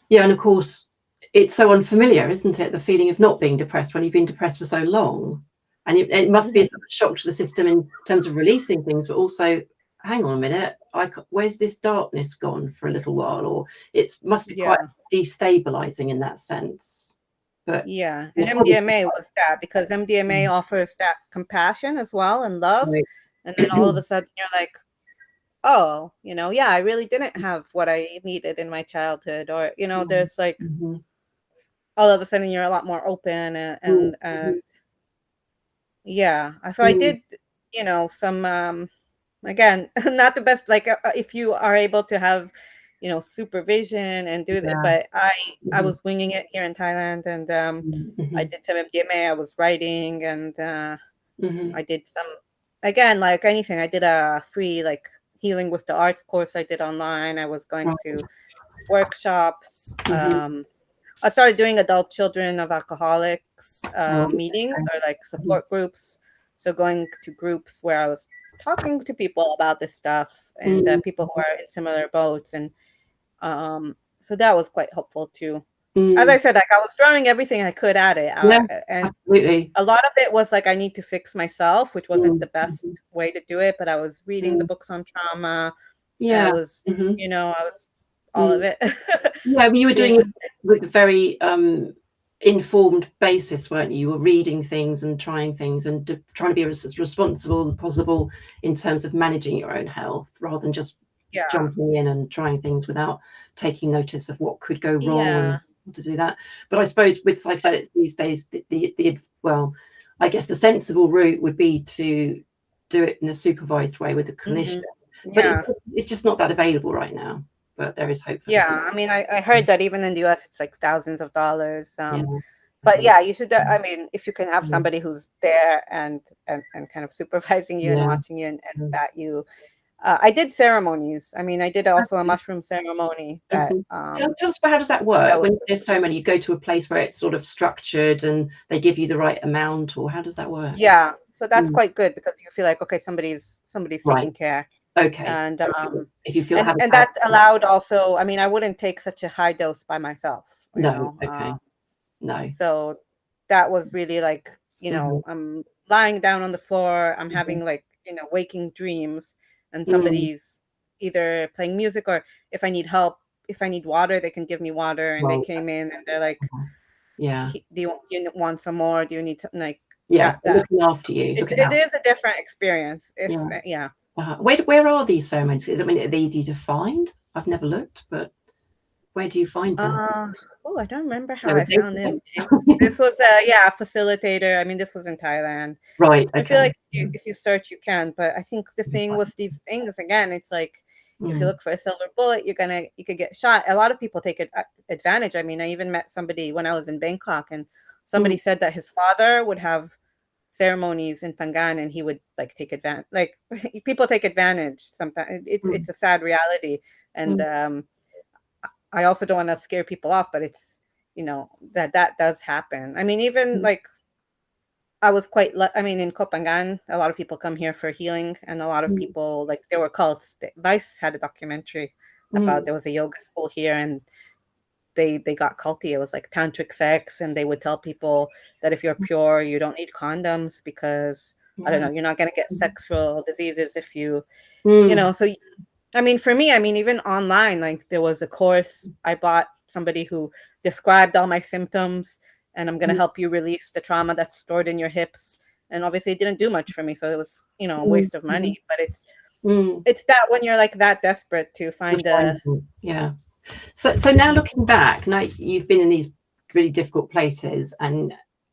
Yeah, and of course, it's so unfamiliar, isn't it? The feeling of not being depressed when you've been depressed for so long, and it must be a shock to the system in terms of releasing things, but also, hang on a minute, where's this darkness gone for a little while? Or it must be quite destabilizing in that sense. But and MDMA was that, because MDMA offers that compassion as well and love, and then all of a sudden you're like, oh, I really didn't have what I needed in my childhood, or there's like all of a sudden you're a lot more open, and so I did some again, not the best, like if you are able to have supervision and do that, but I was winging it here in Thailand, and I did some MDMA, I was writing, and I did some, again, like anything, I did a free like healing with the arts course I did online. I was going to workshops. I started doing adult children of alcoholics meetings, or like support groups. So going to groups where I was talking to people about this stuff, and people who are in similar boats, and so that was quite helpful too. As I said, like I was throwing everything I could at it, and absolutely. A lot of it was like I need to fix myself, which wasn't the best way to do it. But I was reading the books on trauma. I was, I was all of it. You were doing it with a very informed basis, weren't you? You were reading things and trying things, and trying to be as responsible as possible in terms of managing your own health, rather than just jumping in and trying things without taking notice of what could go wrong and to do that. But I suppose with psychedelics these days, I guess the sensible route would be to do it in a supervised way with a clinician. But it's just not that available right now. But there is hope for I mean, I heard that even in the US it's like thousands of dollars. But you should, I mean, if you can have somebody who's there and kind of supervising you and watching you, and that you I did ceremonies. I mean, I did also a mushroom ceremony that tell us, how does that work? When there's so many, you go to a place where it's sort of structured and they give you the right amount, or how does that work? So that's quite good, because you feel like, okay, somebody's taking care. Okay. And if you feel and that allowed also, I mean, I wouldn't take such a high dose by myself. No. No. So that was really like, I'm lying down on the floor, I'm having like, waking dreams, and somebody's either playing music, or if I need help, if I need water, they can give me water. And they came in and they're like, Yeah. Do you want some more? Do you need something like Yeah. that? Looking after you. It is a different experience. Yeah. Where are these ceremonies? Is it, are they easy to find? I've never looked, but where do you find them? I don't remember how I found them. This was a facilitator. I mean, this was in Thailand. Right. Okay. I feel like if you search, you can. But I think the thing with these things, again, it's like if you look for a silver bullet, you could get shot. A lot of people take advantage. I mean, I even met somebody when I was in Bangkok, and somebody said that his father would have ceremonies in Pangan, and he would like take advantage. Like people take advantage sometimes. It's a sad reality, and I also don't want to scare people off, but it's, that does happen. I mean, even like I was in Kopangan, a lot of people come here for healing, and a lot of people, like, there were cults. Vice had a documentary about, there was a yoga school here, and they got culty. It was like tantric sex, and they would tell people that if you're pure, you don't need condoms because, I don't know, you're not going to get sexual diseases if you, so I mean, for me, even online, like there was a course I bought, somebody who described all my symptoms, and I'm going to help you release the trauma that's stored in your hips. And obviously it didn't do much for me. So it was, a waste of money, but it's that when you're like that desperate to find yeah. So now looking back, now you've been in these really difficult places and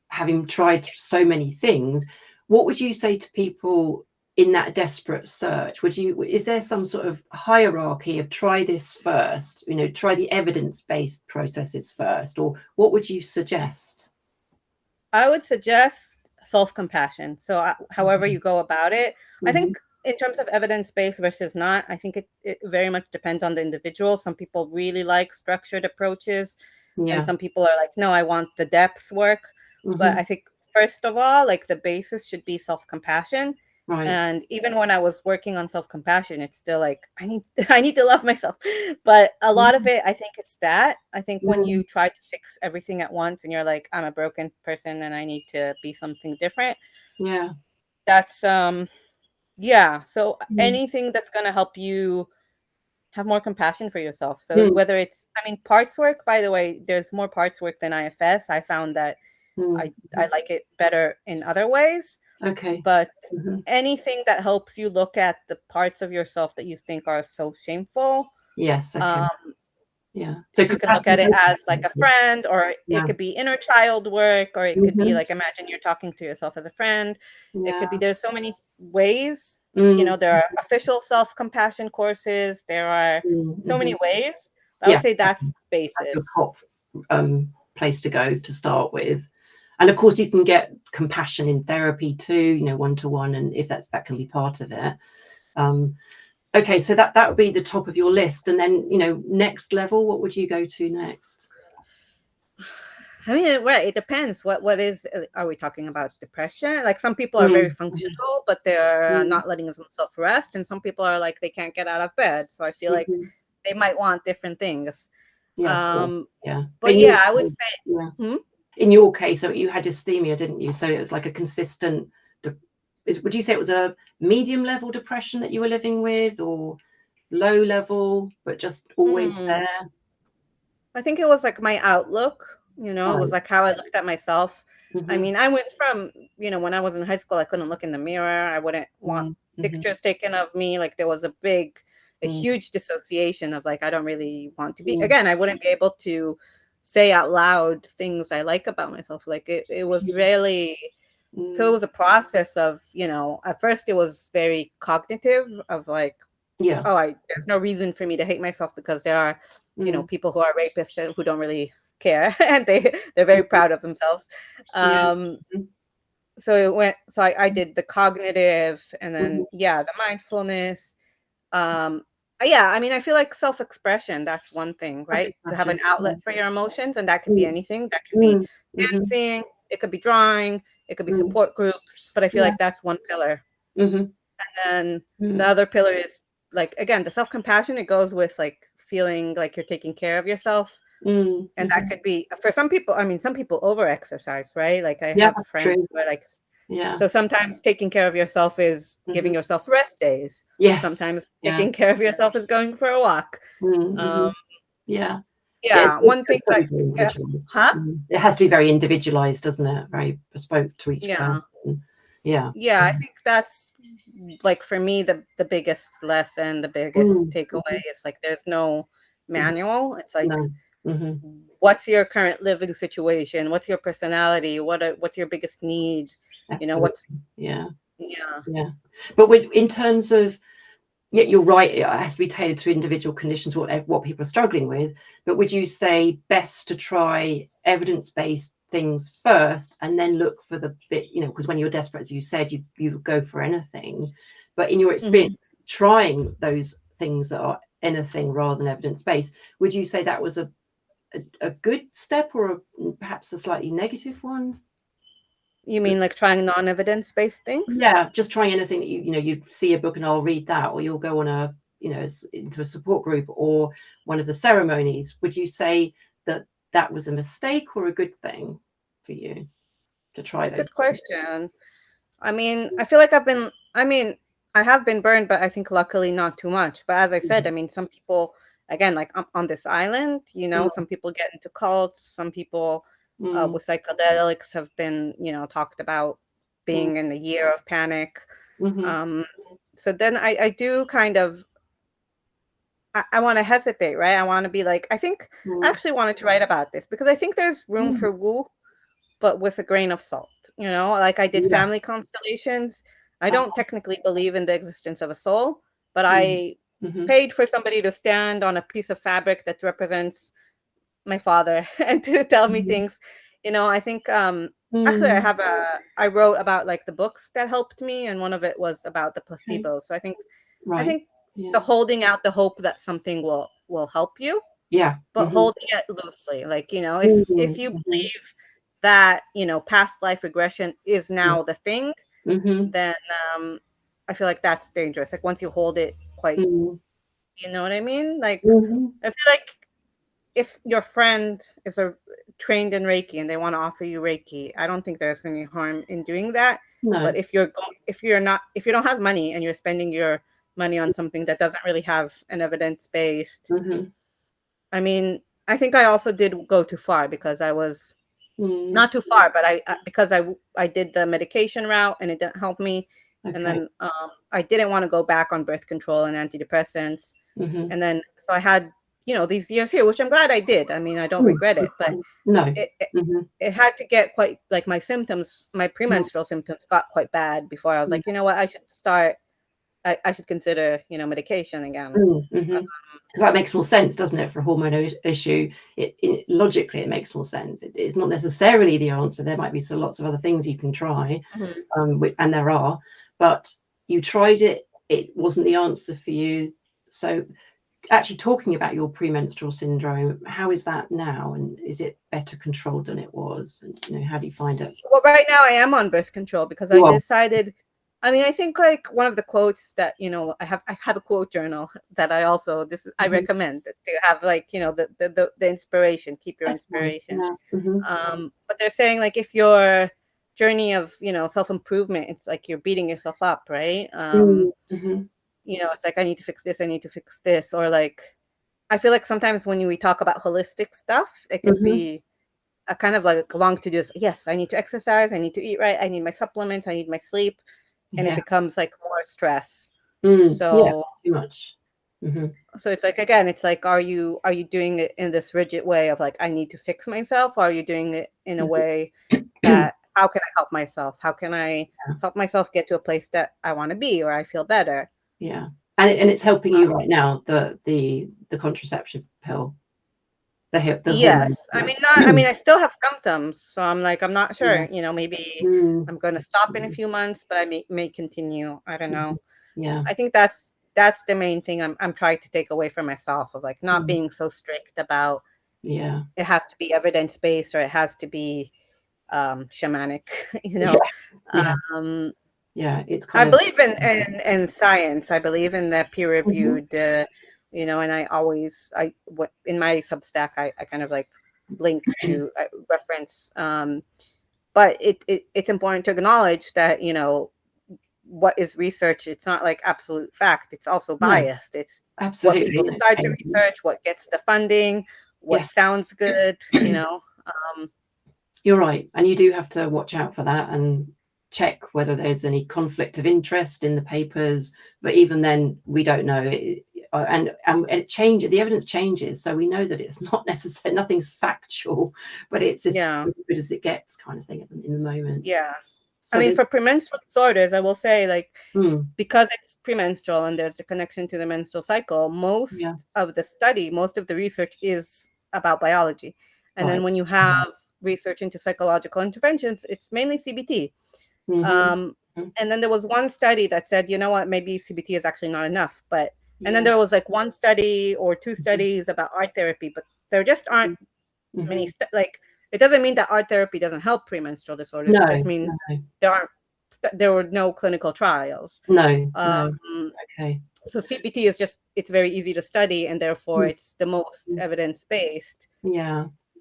having tried so many things, what would you say to people in that desperate search? Is there some sort of hierarchy of try this first, try the evidence-based processes first, or what would you suggest? I would suggest self-compassion. So however you go about it, I think in terms of evidence-based versus not, I think it very much depends on the individual. Some people really like structured approaches, and some people are like, no, I want the depth work. But I think first of all, like the basis should be self-compassion. Right. And even when I was working on self-compassion, it's still like, I need to love myself. But a lot of it, I think it's that. I think when you try to fix everything at once and you're like, I'm a broken person and I need to be something different. Yeah. That's, So anything that's going to help you have more compassion for yourself. So whether it's, parts work, by the way, there's more parts work than IFS. I found that I like it better in other ways. Okay. But anything that helps you look at the parts of yourself that you think are so shameful. Yes. Okay. So you can look at it as like a friend, or it could be inner child work, or it could be like, imagine you're talking to yourself as a friend. It could be, there's so many ways, there are official self-compassion courses. There are so many ways. I would say that's basis. That's your top place to go to start with. And of course, you can get compassion in therapy too, one-to-one, and if that can be part of it. Okay, so that would be the top of your list. And then, next level, what would you go to next? Right. It depends. What is, are we talking about depression? Like some people are very functional, but they're not letting themselves rest. And some people are like, they can't get out of bed. So I feel like they might want different things. Yeah. But I would say, in your case, so you had dysthymia, didn't you? So it was like a consistent, would you say it was a medium level depression that you were living with, or low level, but just always there? I think it was like my outlook, it was like how I looked at myself. I went from, when I was in high school, I couldn't look in the mirror. I wouldn't want pictures taken of me. Like there was a huge dissociation of like, I don't really want to be, again, I wouldn't be able to say out loud things I like about myself. Like it was really, so it was a process of, at first it was very cognitive of like, there's no reason for me to hate myself because there are, people who are rapists who don't really care and they're very proud of themselves. So I did the cognitive and then, the mindfulness. I feel like self-expression, that's one thing, right? To have an outlet for your emotions, and that could be anything. That could be dancing, it could be drawing, it could be support groups, but I feel like that's one pillar. And then the other pillar is like, again, the self-compassion, it goes with like feeling like you're taking care of yourself. And that could be, for some people, some people over-exercise, right? Like I have friends who are like, so sometimes taking care of yourself is giving yourself rest days. Yes. Sometimes taking care of yourself is going for a walk. Yeah, one thing like, huh? It has to be very individualized, doesn't it? Very bespoke to each person. Yeah. Yeah, I think that's like for me the biggest lesson, the biggest takeaway is like there's no manual. It's like what's your current living situation? What's your personality? What's your biggest need? Absolutely. You know, what's yeah. But in terms of, yeah, you're right, it has to be tailored to individual conditions, what people are struggling with. But would you say best to try evidence-based things first and then look for the bit, you know, because when you're desperate, as you said, you go for anything. But in your experience, trying those things that are anything rather than evidence-based, would you say that was a good step or perhaps a slightly negative one? You mean like trying non-evidence-based things? Yeah, just trying anything that you see a book and I'll read that, or you'll go on into a support group or one of the ceremonies. Would you say that was a mistake or a good thing for you to try those? Good question. I mean, I feel like I have been burned, but I think luckily not too much. But as I said, I mean, some people, again, like on this island, some people get into cults, some people with psychedelics have been, talked about being in a year of panic. So then I do kind of, I want to hesitate, right? I want to be like, I think I actually wanted to write about this because I think there's room for woo, but with a grain of salt, like I did family constellations. I don't technically believe in the existence of a soul, but I paid for somebody to stand on a piece of fabric that represents my father and to tell me things. I think actually I wrote about like the books that helped me, and one of it was about the placebo. So I think the holding out the hope that something will help you, but holding it loosely, like if you believe that past life regression is now the thing, then I feel like that's dangerous. Like once you hold it quite, you know what I mean? Like I feel like if your friend is trained in Reiki and they want to offer you Reiki, I don't think there's any harm in doing that. No. But if you don't have money and you're spending your money on something that doesn't really have an evidence-based, I mean, I think I also did go too far because I was not too far, but because I did the medication route and it didn't help me. And then I didn't want to go back on birth control and antidepressants. And then so I had these years here, which I'm glad I did. I mean, I don't regret it, but no, it had to get quite, like my symptoms, my premenstrual symptoms got quite bad before I was like, you know what, I should start. I should consider, medication again. Because that makes more sense, doesn't it, for a hormonal issue? Logically, it makes more sense. It's not necessarily the answer. There might be lots of other things you can try, and there are. But you tried it. It wasn't the answer for you. So, actually, talking about your premenstrual syndrome, how is that now? And is it better controlled than it was? And, how do you find it? Well, right now I am on birth control because I decided. I mean, I think like one of the quotes that, I have a quote journal that I also, I recommend to have like, the inspiration, keep your inspiration. But they're saying like, if your journey of, self-improvement, it's like you're beating yourself up, right? It's like, I need to fix this. I need to fix this. Or like, I feel like sometimes when we talk about holistic stuff, it could be a kind of like a long to-do. Yes, I need to exercise. I need to eat right. I need my supplements. I need my sleep. And it becomes like more stress. So too much. So it's like, again, it's like, are you doing it in this rigid way of like, I need to fix myself? Or are you doing it in a way that, how can I help myself? How can I help myself get to a place that I want to be, or I feel better? Yeah. And it's helping you right now, the contraception pill. Yes. I mean, I still have symptoms. So I'm like, I'm not sure, maybe I'm going to stop in a few months, but I may continue. I don't know. Yeah. I think that's the main thing I'm trying to take away from myself, of like not being so strict about, it has to be evidence-based or it has to be shamanic, it's I believe in science. I believe in the peer-reviewed, and I always, in my Substack, I kind of like link to reference, but it's important to acknowledge that, what is research, it's not like absolute fact. It's also biased. It's absolutely what people decide to research, what gets the funding, what sounds good, you know. You're right. And you do have to watch out for that and check whether there's any conflict of interest in the papers. But even then, we don't know. And it changes, the evidence changes. So we know that it's not necessarily, nothing's factual, but it's as good as it gets kind of thing in the moment. Yeah. So I mean, for premenstrual disorders, I will say, like, because it's premenstrual and there's the connection to the menstrual cycle, most of the study, most of the research is about biology. And then when you have research into psychological interventions, it's mainly CBT. And then there was one study that said, you know what, maybe CBT is actually not enough. But and then there was like one study or two studies about art therapy, but there just aren't many like, it doesn't mean that art therapy doesn't help premenstrual disorders. It just means there were no clinical trials. Okay. So CBT is just, it's very easy to study, and therefore it's the most evidence-based.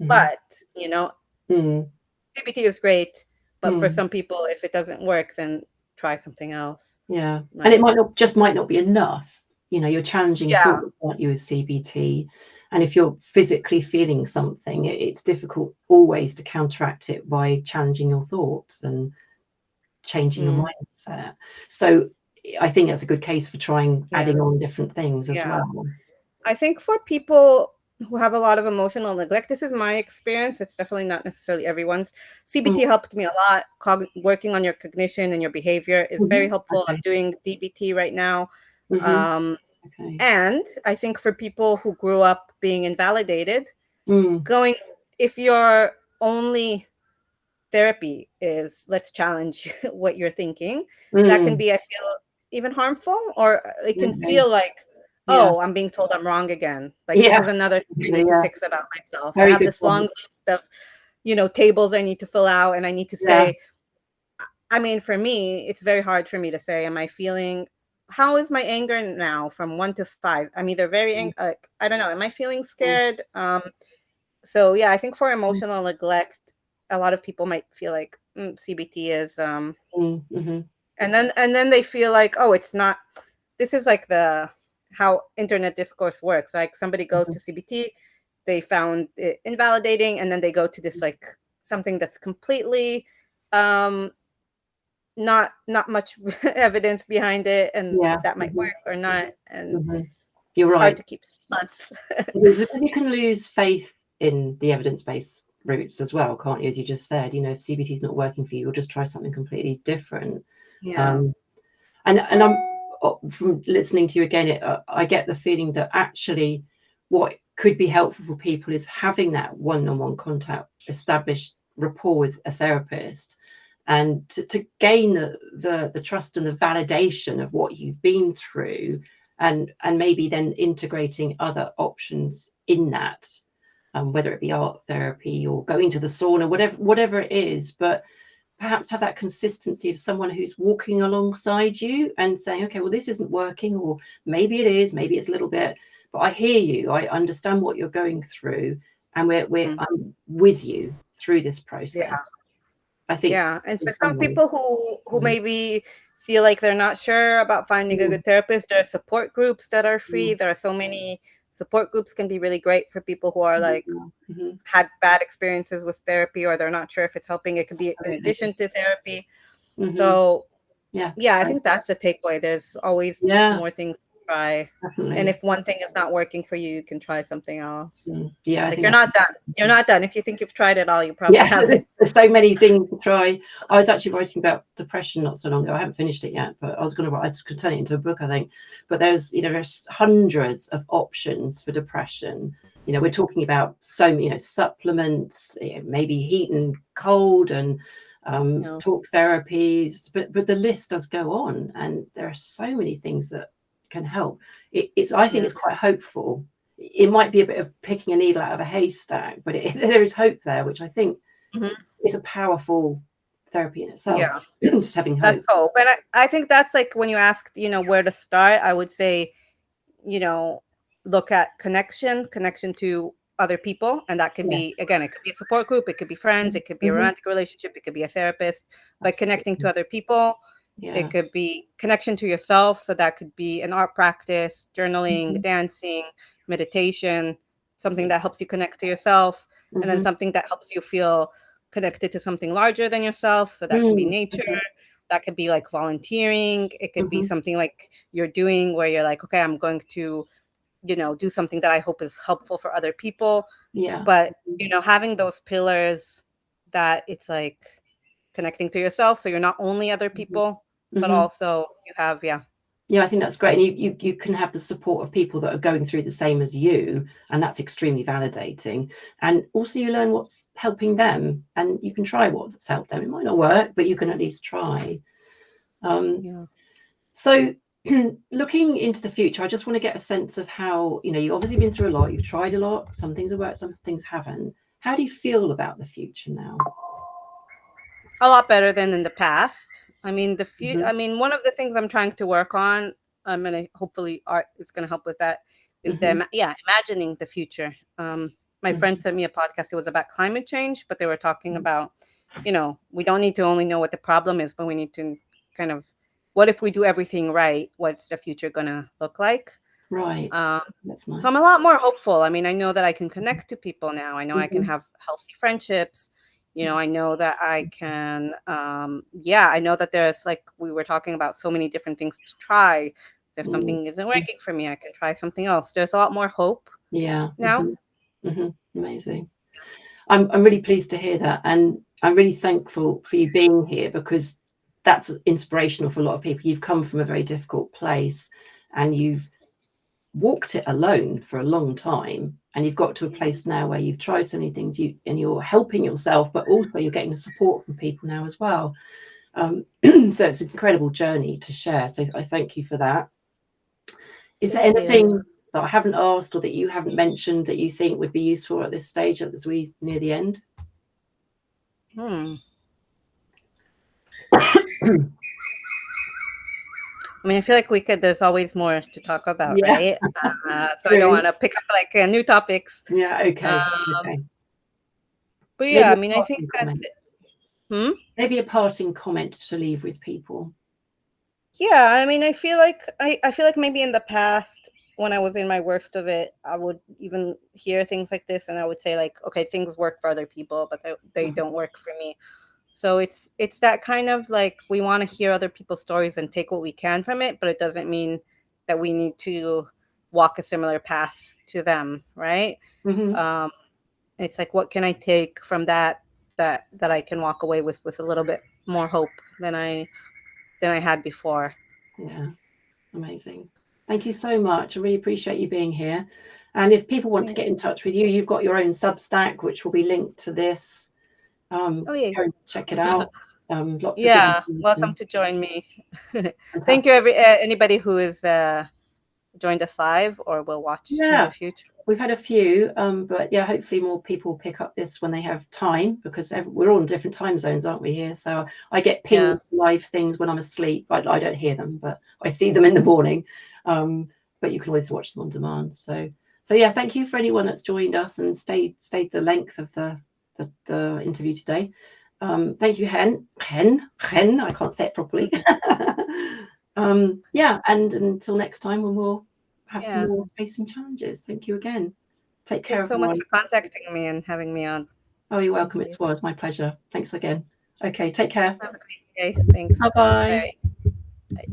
But, you know, CBT is great, but for some people, if it doesn't work, then try something else. Like, and it might not be enough. You know, you're challenging thoughts, aren't you, with CBT? And if you're physically feeling something, it's difficult always to counteract it by challenging your thoughts and changing your mindset. So I think that's a good case for trying adding on different things as well. I think for people who have a lot of emotional neglect, this is my experience, it's definitely not necessarily everyone's. CBT helped me a lot. Working on your cognition and your behavior is very helpful. I'm doing DBT right now. And I think for people who grew up being invalidated, if your only therapy is let's challenge what you're thinking, that can be, I feel, even harmful, or it can feel like, oh, I'm being told I'm wrong again. Like, this is another thing I need to fix about myself. I have this long list of, you know, tables I need to fill out, and I need to say, I mean, for me, it's very hard for me to say, am I feeling, how is my anger now from 1 to 5? I'm either very angry, like, I don't know, am I feeling scared? So yeah, I think for emotional neglect, a lot of people might feel like CBT is, and then they feel like, oh, it's not, this is like how internet discourse works. Like, somebody goes to CBT, they found it invalidating, and then they go to this, like, something that's completely not much evidence behind it, and that might work or not. And you're it's right. hard to keep balance. Because you can lose faith in the evidence-based routes as well, can't you? As you just said, you know, if CBT is not working for you, you'll just try something completely different. And I'm, from listening to you again, I get the feeling that actually what could be helpful for people is having that one-on-one contact, established rapport with a therapist, and to gain the trust and the validation of what you've been through, and maybe then integrating other options in that, whether it be art therapy or going to the sauna, whatever it is, but perhaps have that consistency of someone who's walking alongside you and saying, okay, well, this isn't working, or maybe it is, maybe it's a little bit, but I hear you, I understand what you're going through, and I'm with you through this process. I think. And for some people who maybe feel like they're not sure about finding a good therapist, there are support groups that are free. There are so many support groups, can be really great for people who are like had bad experiences with therapy, or they're not sure if it's helping. It could be in addition to therapy. So I think that's the takeaway. There's always more things to try. Definitely. And if one thing is not working for you, you can try something else. Like, you're not done. You're not done. If you think you've tried it all, you probably haven't. There's so many things to try. I was actually writing about depression not so long ago. I haven't finished it yet, but I could turn it into a book, I think. But there's hundreds of options for depression. You know, we're talking about so many, supplements, maybe heat and cold, and talk therapies, but the list does go on, and there are so many things that can help. I think it's quite hopeful. It might be a bit of picking a needle out of a haystack, but there is hope there, which I think is a powerful therapy in itself. Just having hope. That's hope. And I think that's like, when you asked, where to start, I would say, look at connection to other people. And that can be, again, it could be a support group, it could be friends, it could be a romantic relationship, it could be a therapist. But connecting to other people, it could be connection to yourself. So that could be an art practice, journaling, dancing, meditation, something that helps you connect to yourself, and then Mhm. something that helps you feel connected to something larger than yourself. So that can be nature, Okay. that could be like volunteering, it could be something like you're doing where you're like, okay, I'm going to, do something that I hope is helpful for other people. Yeah. But, having those pillars that it's like connecting to yourself. So you're not only other people, but also you have, Yeah, I think that's great. And you can have the support of people that are going through the same as you, and that's extremely validating. And also you learn what's helping them, and you can try what's helped them. It might not work, but you can at least try. So looking into the future, I just want to get a sense of how, you've obviously been through a lot, you've tried a lot, some things have worked, some things haven't. How do you feel about the future now? A lot better than in the past. I mean, one of the things I'm trying to work on, and hopefully art is going to help with that, is imagining the future. My friend sent me a podcast. It was about climate change, but they were talking about, we don't need to only know what the problem is, but we need to kind of, what if we do everything right? What's the future going to look like? Right. That's nice. So I'm a lot more hopeful. I mean, I know that I can connect to people now. I know I can have healthy friendships. I know that I can, I know that there's, like we were talking about, so many different things to try. If something isn't working for me, I can try something else. There's a lot more hope. Yeah. Now. Amazing. I'm really pleased to hear that. And I'm really thankful for you being here, because that's inspirational for a lot of people. You've come from a very difficult place and you've walked it alone for a long time, and you've got to a place now where you've tried so many things, and you're helping yourself, but also you're getting the support from people now as well. So it's an incredible journey to share. So I thank you for that. Is there anything that I haven't asked or that you haven't mentioned that you think would be useful at this stage as we near the end? I mean, I feel like there's always more to talk about, right? So I don't want to pick up like new topics. Yeah, okay. But yeah, I mean, I think that's it. Maybe a parting comment to leave with people. Yeah, I mean, I feel like maybe in the past, when I was in my worst of it, I would even hear things like this and I would say like, okay, things work for other people, but they don't work for me. So it's that kind of like, we want to hear other people's stories and take what we can from it, but it doesn't mean that we need to walk a similar path to them, right? It's like, what can I take from that I can walk away with a little bit more hope than I had before. Yeah, amazing. Thank you so much. I really appreciate you being here. And if people want to get in touch with you, you've got your own Substack, which will be linked to this. Go and check it out. Lots of welcome to join me. Thank you anybody who is joined us live or will watch in the future. We've had a few, but yeah, hopefully more people pick up this when they have time, because we're all in different time zones, aren't we, here? So I get pinged live things when I'm asleep. I don't hear them, but I see them in the morning. But you can always watch them on demand. So yeah, thank you for anyone that's joined us and stayed the length of the interview today. Thank you, Hen. I can't say it properly. And until next time, when we'll have some more facing challenges. Thank you again. Take care. Thanks so much for contacting me and having me on. Oh, you're welcome. It was my pleasure. Thanks again. Okay, take care. Have a great day. Thanks. Bye-bye. Bye.